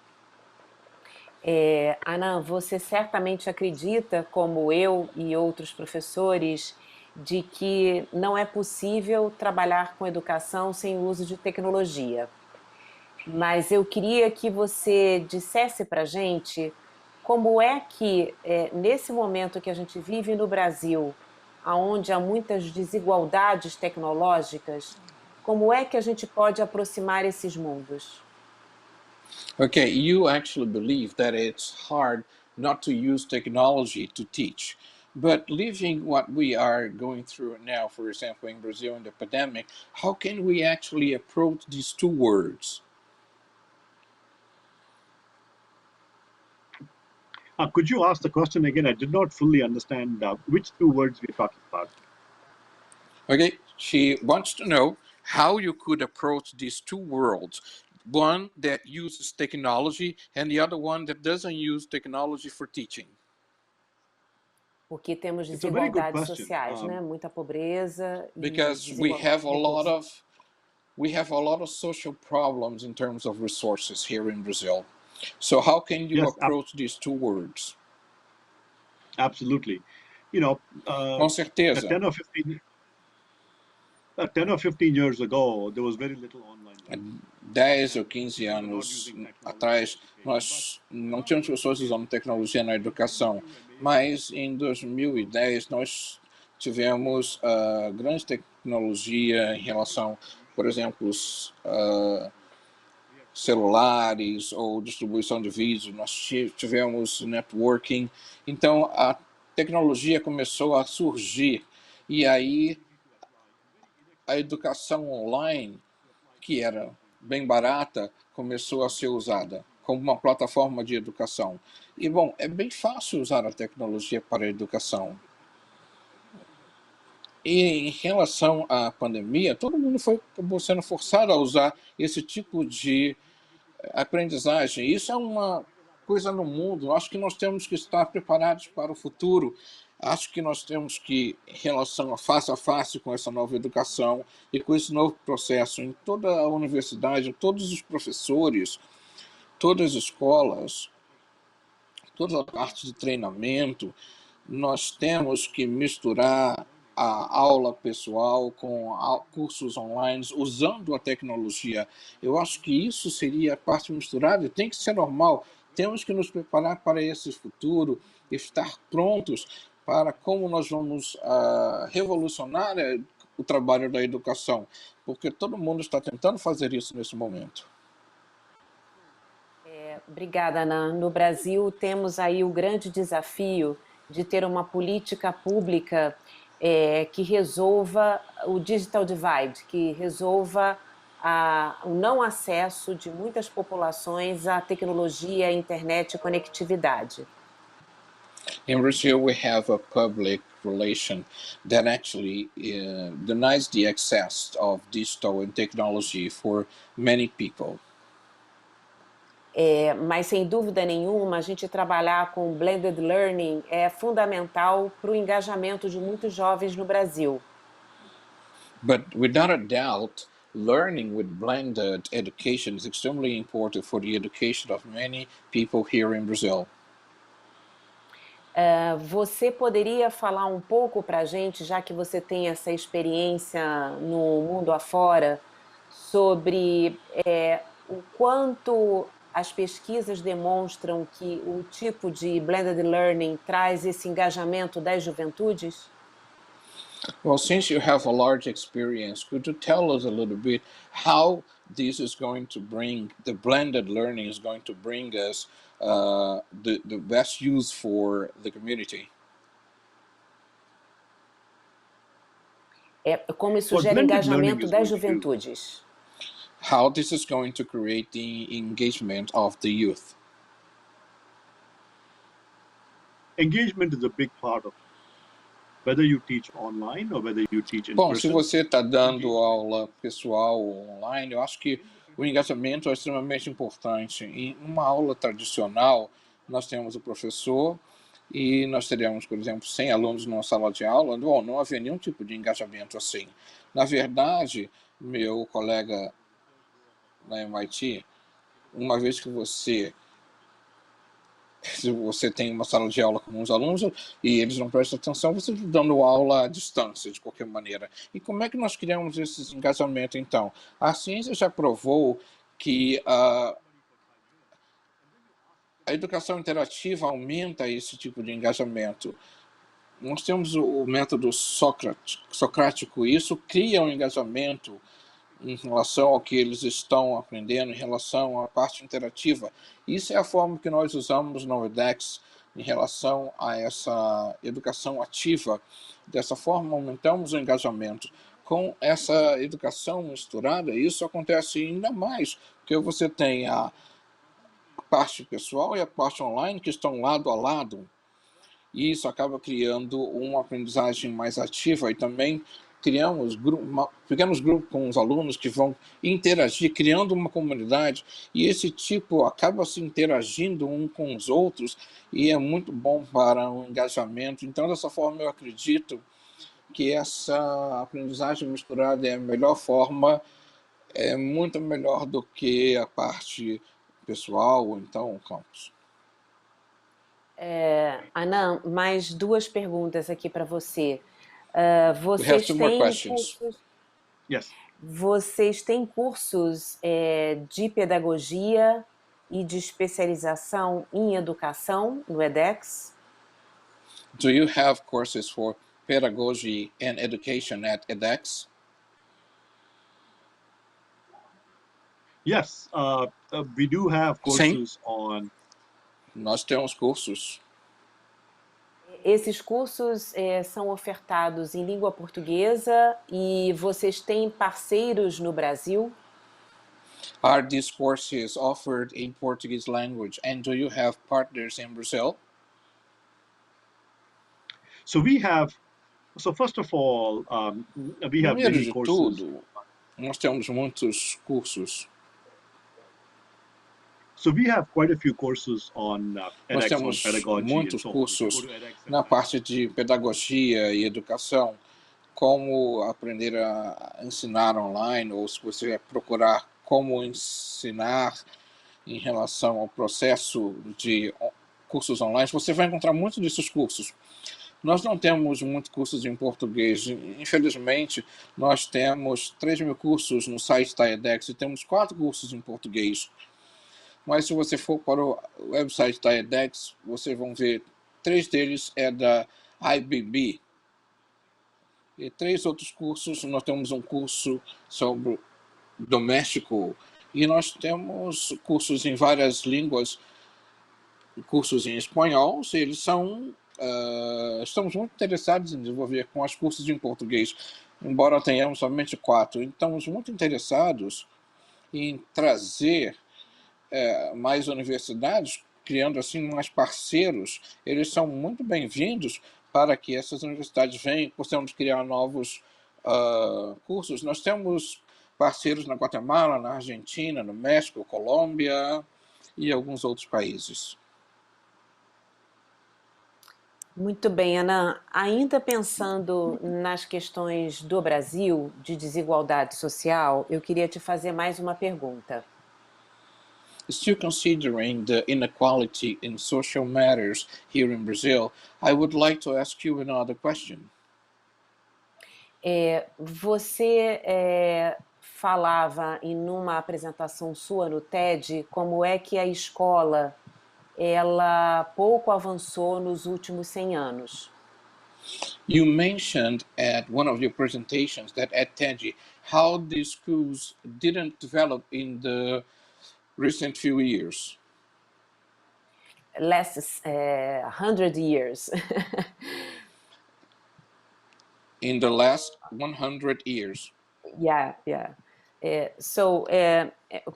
S1: Anand, você certamente acredita, como eu e outros professores, de que não é possível trabalhar com educação sem o uso de tecnologia. Mas eu queria que você dissesse para a gente como é que, nesse momento que a gente vive no Brasil, onde há muitas desigualdades tecnológicas, como é que a gente pode aproximar esses mundos?
S4: Okay, you actually believe that it's hard not to use technology to teach. But living what we are going through now, for example, in Brazil in the pandemic, how can we actually approach these two words?
S5: Could you ask the question again? I did not fully understand which two words we're talking about.
S4: Okay, she wants to know how you could approach these two worlds. One that uses technology and the other one that doesn't use technology for teaching.
S1: Porque temos
S5: It's a very good
S1: desigualdades
S5: question.
S1: sociais, né? Muita pobreza e
S4: Because we
S1: desigualdade
S4: have
S1: de
S4: a lot
S1: recursos.
S4: of social problems in terms of resources here in Brazil. So how can you
S5: Yes,
S4: approach these two words?
S5: absolutely. You know,
S4: Com certeza.
S5: 10 or 15 years ago, there was very little online learning.
S4: 10 ou 15 anos atrás, nós não tínhamos pessoas usando tecnologia na educação, mas em 2010 nós tivemos grande tecnologia em relação, por exemplo, celulares ou distribuição de vídeo, nós tivemos networking, então a tecnologia começou a surgir e aí a educação online, que era bem barata, começou a ser usada como uma plataforma de educação. E, bom, é bem fácil usar a tecnologia para a educação. E em relação à pandemia, todo mundo acabou sendo forçado a usar esse tipo de aprendizagem. Isso é uma coisa no mundo. Acho que nós temos que estar preparados para o futuro. Acho que nós temos que, em relação a face com essa nova educação e com esse novo processo em toda a universidade, todos os professores, todas as escolas, toda a parte de treinamento, nós temos que misturar a aula pessoal com cursos online, usando a tecnologia. Eu acho que isso seria a parte misturada, tem que ser normal. Temos que nos preparar para esse futuro, estar prontos para como nós vamos revolucionar o trabalho da educação, porque todo mundo está tentando fazer isso nesse momento.
S1: Obrigada, Ana. No Brasil, temos aí o grande desafio de ter uma política pública que resolva o digital divide, que resolva o não acesso de muitas populações à tecnologia, à internet e conectividade.
S4: In Brazil, we have a public relation that actually denies the access of digital and technology for many people.
S1: Mas, sem dúvida nenhuma, a gente trabalhar com blended learning é fundamental para o engajamento de muitos jovens no Brasil.
S4: But without a doubt, learning with blended education is extremely important for the education of many people here in Brazil.
S1: Você poderia falar um pouco para a gente, já que você tem essa experiência no mundo afora, sobre o quanto as pesquisas demonstram que o tipo de blended learning traz esse engajamento das juventudes?
S4: Well, since you have a large experience, could you tell us a little bit how this is going to bring, the blended learning is going to bring us the best use for the community?
S1: Como isso gera engajamento das juventudes?
S4: How this is going to create the engagement of the youth?
S5: Engagement is a big part of it. Whether you teach online or whether you teach in
S4: Bom,
S5: person.
S4: se você está dando aula pessoal ou online, eu acho que o engajamento é extremamente importante. Em uma aula tradicional, nós temos o professor e nós teríamos, por exemplo, 100 alunos numa sala de aula, não havia nenhum tipo de engajamento assim. Na verdade, meu colega na MIT, uma vez que você tem uma sala de aula com uns alunos e eles não prestam atenção, você está dando aula à distância, de qualquer maneira. E como é que nós criamos esse engajamento, então? A ciência já provou que a educação interativa aumenta esse tipo de engajamento. Nós temos o método socrático, e isso cria um engajamento em relação ao que eles estão aprendendo, em relação à parte interativa. Isso é a forma que nós usamos no edX em relação a essa educação ativa. Dessa forma, aumentamos o engajamento. Com essa educação misturada, isso acontece ainda mais, porque você tem a parte pessoal e a parte online que estão lado a lado, e isso acaba criando uma aprendizagem mais ativa, e também criamos pequenos grupos com os alunos que vão interagir, criando uma comunidade, e esse tipo acaba se interagindo um com os outros, e é muito bom para o engajamento. Então, dessa forma, eu acredito que essa aprendizagem misturada é a melhor forma, é muito melhor do que a parte pessoal ou então o campus.
S1: Anand, mais duas perguntas aqui para você.
S4: We have two more questions.
S5: Yes.
S1: Vocês têm cursos de pedagogia e de especialização em educação no edX?
S4: Do you have courses for pedagogy and education at edX?
S5: Yes, we do have courses on.
S4: Nós temos cursos.
S1: Esses cursos são ofertados em língua portuguesa e vocês têm parceiros no Brasil?
S4: Are these courses offered in Portuguese language, and do you have partners in Brazil?
S5: So first of all, we have
S4: Primeiro
S5: many
S4: de
S5: courses.
S4: tudo, nós temos muitos cursos.
S5: So we have quite a few courses on
S4: Nós
S5: edX, on
S4: temos
S5: pedagogy and
S4: muitos
S5: so on.
S4: cursos na parte de pedagogia e educação, como aprender a ensinar online, ou se você procurar como ensinar em relação ao processo de cursos online, você vai encontrar muitos desses cursos. Nós não temos muitos cursos em português. Infelizmente, nós temos 3.000 cursos no site da edX e temos 4 cursos em português. Mas se você for para o website da edX, vocês vão ver 3 deles é da IBB. E 3 outros cursos, nós temos um curso sobre doméstico, e nós temos cursos em várias línguas, cursos em espanhol, eles são... estamos muito interessados em desenvolver com os cursos em português, embora tenhamos somente 4. Estamos muito interessados em trazer mais universidades, criando assim mais parceiros. Eles são muito bem-vindos para que essas universidades venham, possamos criar novos cursos. Nós temos parceiros na Guatemala, na Argentina, no México, Colômbia e alguns outros países.
S1: Muito bem, Anand. Ainda pensando nas questões do Brasil, de desigualdade social, eu queria te fazer mais uma pergunta.
S4: Still considering the inequality in social matters here in Brazil, I would like to ask you another question.
S1: Você falava em uma apresentação sua no TED como é que a escola ela pouco avançou nos últimos 100 anos.
S4: You mentioned at one of your presentations that at TED how the schools didn't develop in the recent few years.
S1: Last 100 years.
S4: In the last 100 years.
S1: Yeah.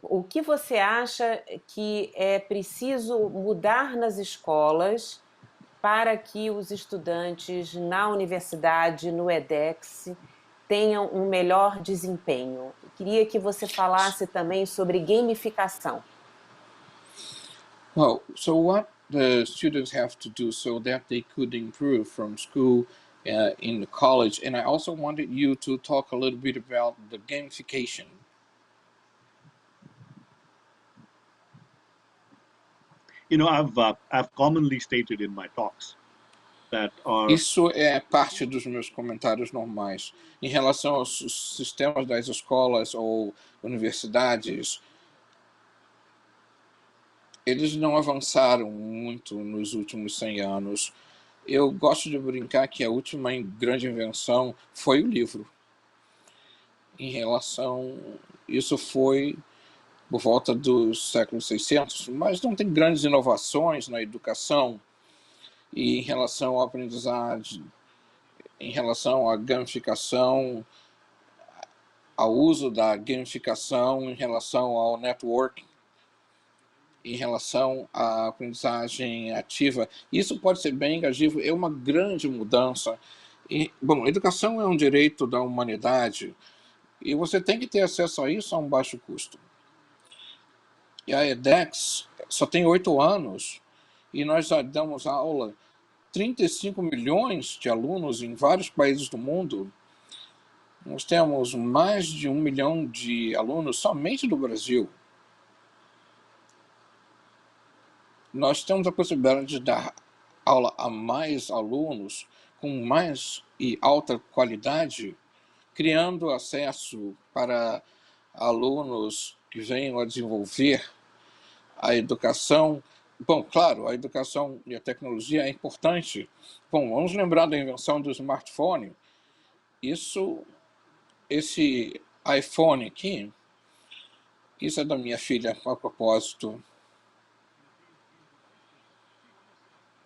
S1: O que você acha que é preciso mudar nas escolas para que os estudantes na universidade, no edX, tenham um melhor desempenho? Eu queria que você falasse também sobre gamificação.
S4: Well, so what the students have to do so that they could improve from school in the college. And I also wanted you to talk a little bit about the gamification.
S5: You know, I've commonly stated in my talks that our
S4: Isso é parte dos meus comentários normais. Em relação aos sistemas das escolas ou universidades, eles não avançaram muito nos últimos 100 anos. Eu gosto de brincar que a última grande invenção foi o livro. Em relação... Isso foi por volta dos séculos 600, mas não tem grandes inovações na educação e em relação à aprendizagem, em relação à gamificação, ao uso da gamificação, em relação ao networking, em relação à aprendizagem ativa. Isso pode ser bem engajativo, é uma grande mudança. E, bom, educação é um direito da humanidade e você tem que ter acesso a isso a um baixo custo. E a edX só tem 8 anos e nós já damos aula 35 milhões de alunos em vários países do mundo. Nós temos mais de 1 milhão de alunos somente do Brasil. Nós temos a possibilidade de dar aula a mais alunos com mais e alta qualidade, criando acesso para alunos que venham a desenvolver a educação. Bom, claro, a educação e a tecnologia é importante. Bom, vamos lembrar da invenção do smartphone. Esse iPhone aqui, isso é da minha filha, a propósito.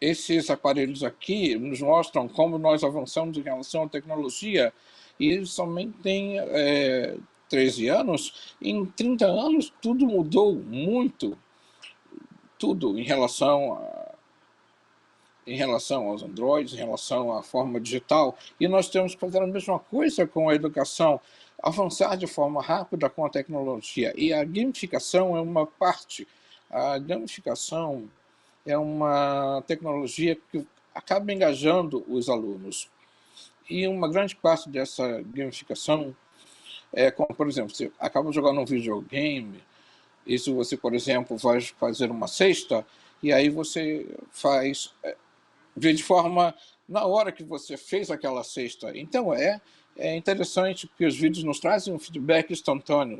S4: Esses aparelhos aqui nos mostram como nós avançamos em relação à tecnologia e eles somente têm 13 anos. Em 30 anos, tudo mudou muito. Tudo em relação aos Androids, em relação à forma digital. E nós temos que fazer a mesma coisa com a educação, avançar de forma rápida com a tecnologia. E a gamificação é uma parte. A gamificação é uma tecnologia que acaba engajando os alunos. E uma grande parte dessa gamificação é como, por exemplo, você acaba jogando um videogame, e se você, por exemplo, vai fazer uma cesta, e aí você vê de forma na hora que você fez aquela cesta. Então é interessante porque os vídeos nos trazem um feedback instantâneo.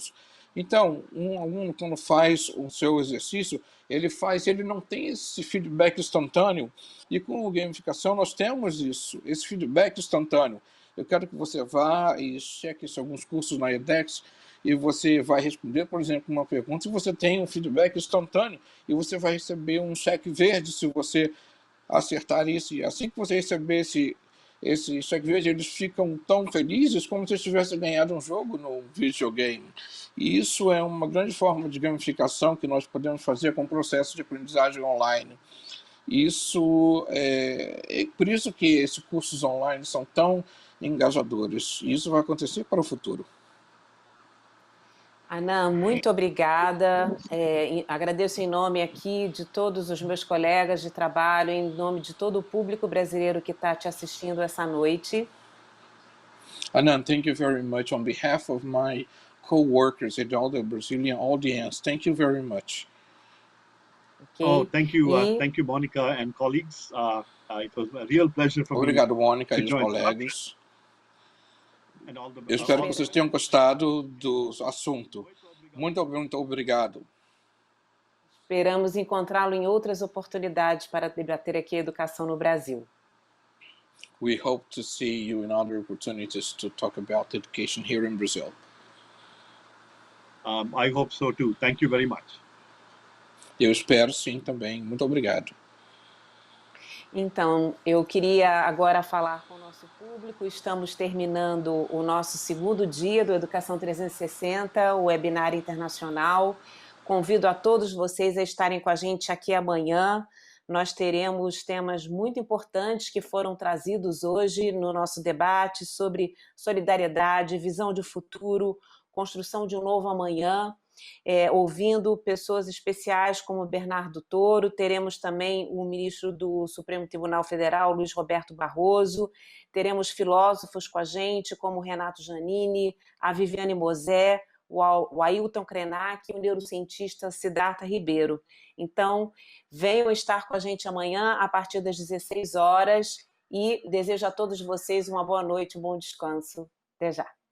S4: Então, um aluno, quando faz o seu exercício, ele não tem esse feedback instantâneo. E com a gamificação nós temos isso, esse feedback instantâneo. Eu quero que você vá e cheque alguns cursos na edX e você vai responder, por exemplo, uma pergunta, e você tem um feedback instantâneo e você vai receber um cheque verde se você acertar isso. E assim que você receber esse cheque verde, eles ficam tão felizes como se tivessem ganhado um jogo no videogame. E isso é uma grande forma de gamificação que nós podemos fazer com o processo de aprendizagem online. Isso é por isso que esses cursos online são tão engajadores. E isso vai acontecer para o futuro.
S1: Anand, muito obrigada. Agradeço em nome aqui de todos os meus colegas de trabalho, em nome de todo o público brasileiro que está te assistindo essa noite.
S4: Anand, thank you very much on behalf of my co-workers and all the Brazilian audience. Thank you very much.
S1: Okay.
S5: Oh, thank you, Monica and colleagues. It was a real pleasure for me.
S4: Obrigado, Mônica e os colegas. Eu espero que vocês tenham gostado do assunto. Muito obrigado.
S1: Esperamos encontrá-lo em outras oportunidades para debater aqui a educação no Brasil.
S4: We hope to see you in other opportunities to talk about education here in Brazil.
S5: I hope so too. Thank you very much.
S4: Eu espero sim também. Muito obrigado.
S1: Então, eu queria agora falar com o nosso público. Estamos terminando o nosso segundo dia do Educação 360, o webinar internacional. Convido a todos vocês a estarem com a gente aqui amanhã. Nós teremos temas muito importantes que foram trazidos hoje no nosso debate sobre solidariedade, visão de futuro, construção de um novo amanhã. ouvindo pessoas especiais como Bernardo Toro, teremos também o ministro do Supremo Tribunal Federal, Luiz Roberto Barroso, teremos filósofos com a gente, como Renato Giannini, a Viviane Mosé, o Ailton Krenak e o neurocientista Siddhartha Ribeiro. Então, venham estar com a gente amanhã, a partir das 16 horas, e desejo a todos vocês uma boa noite, um bom descanso. Até já.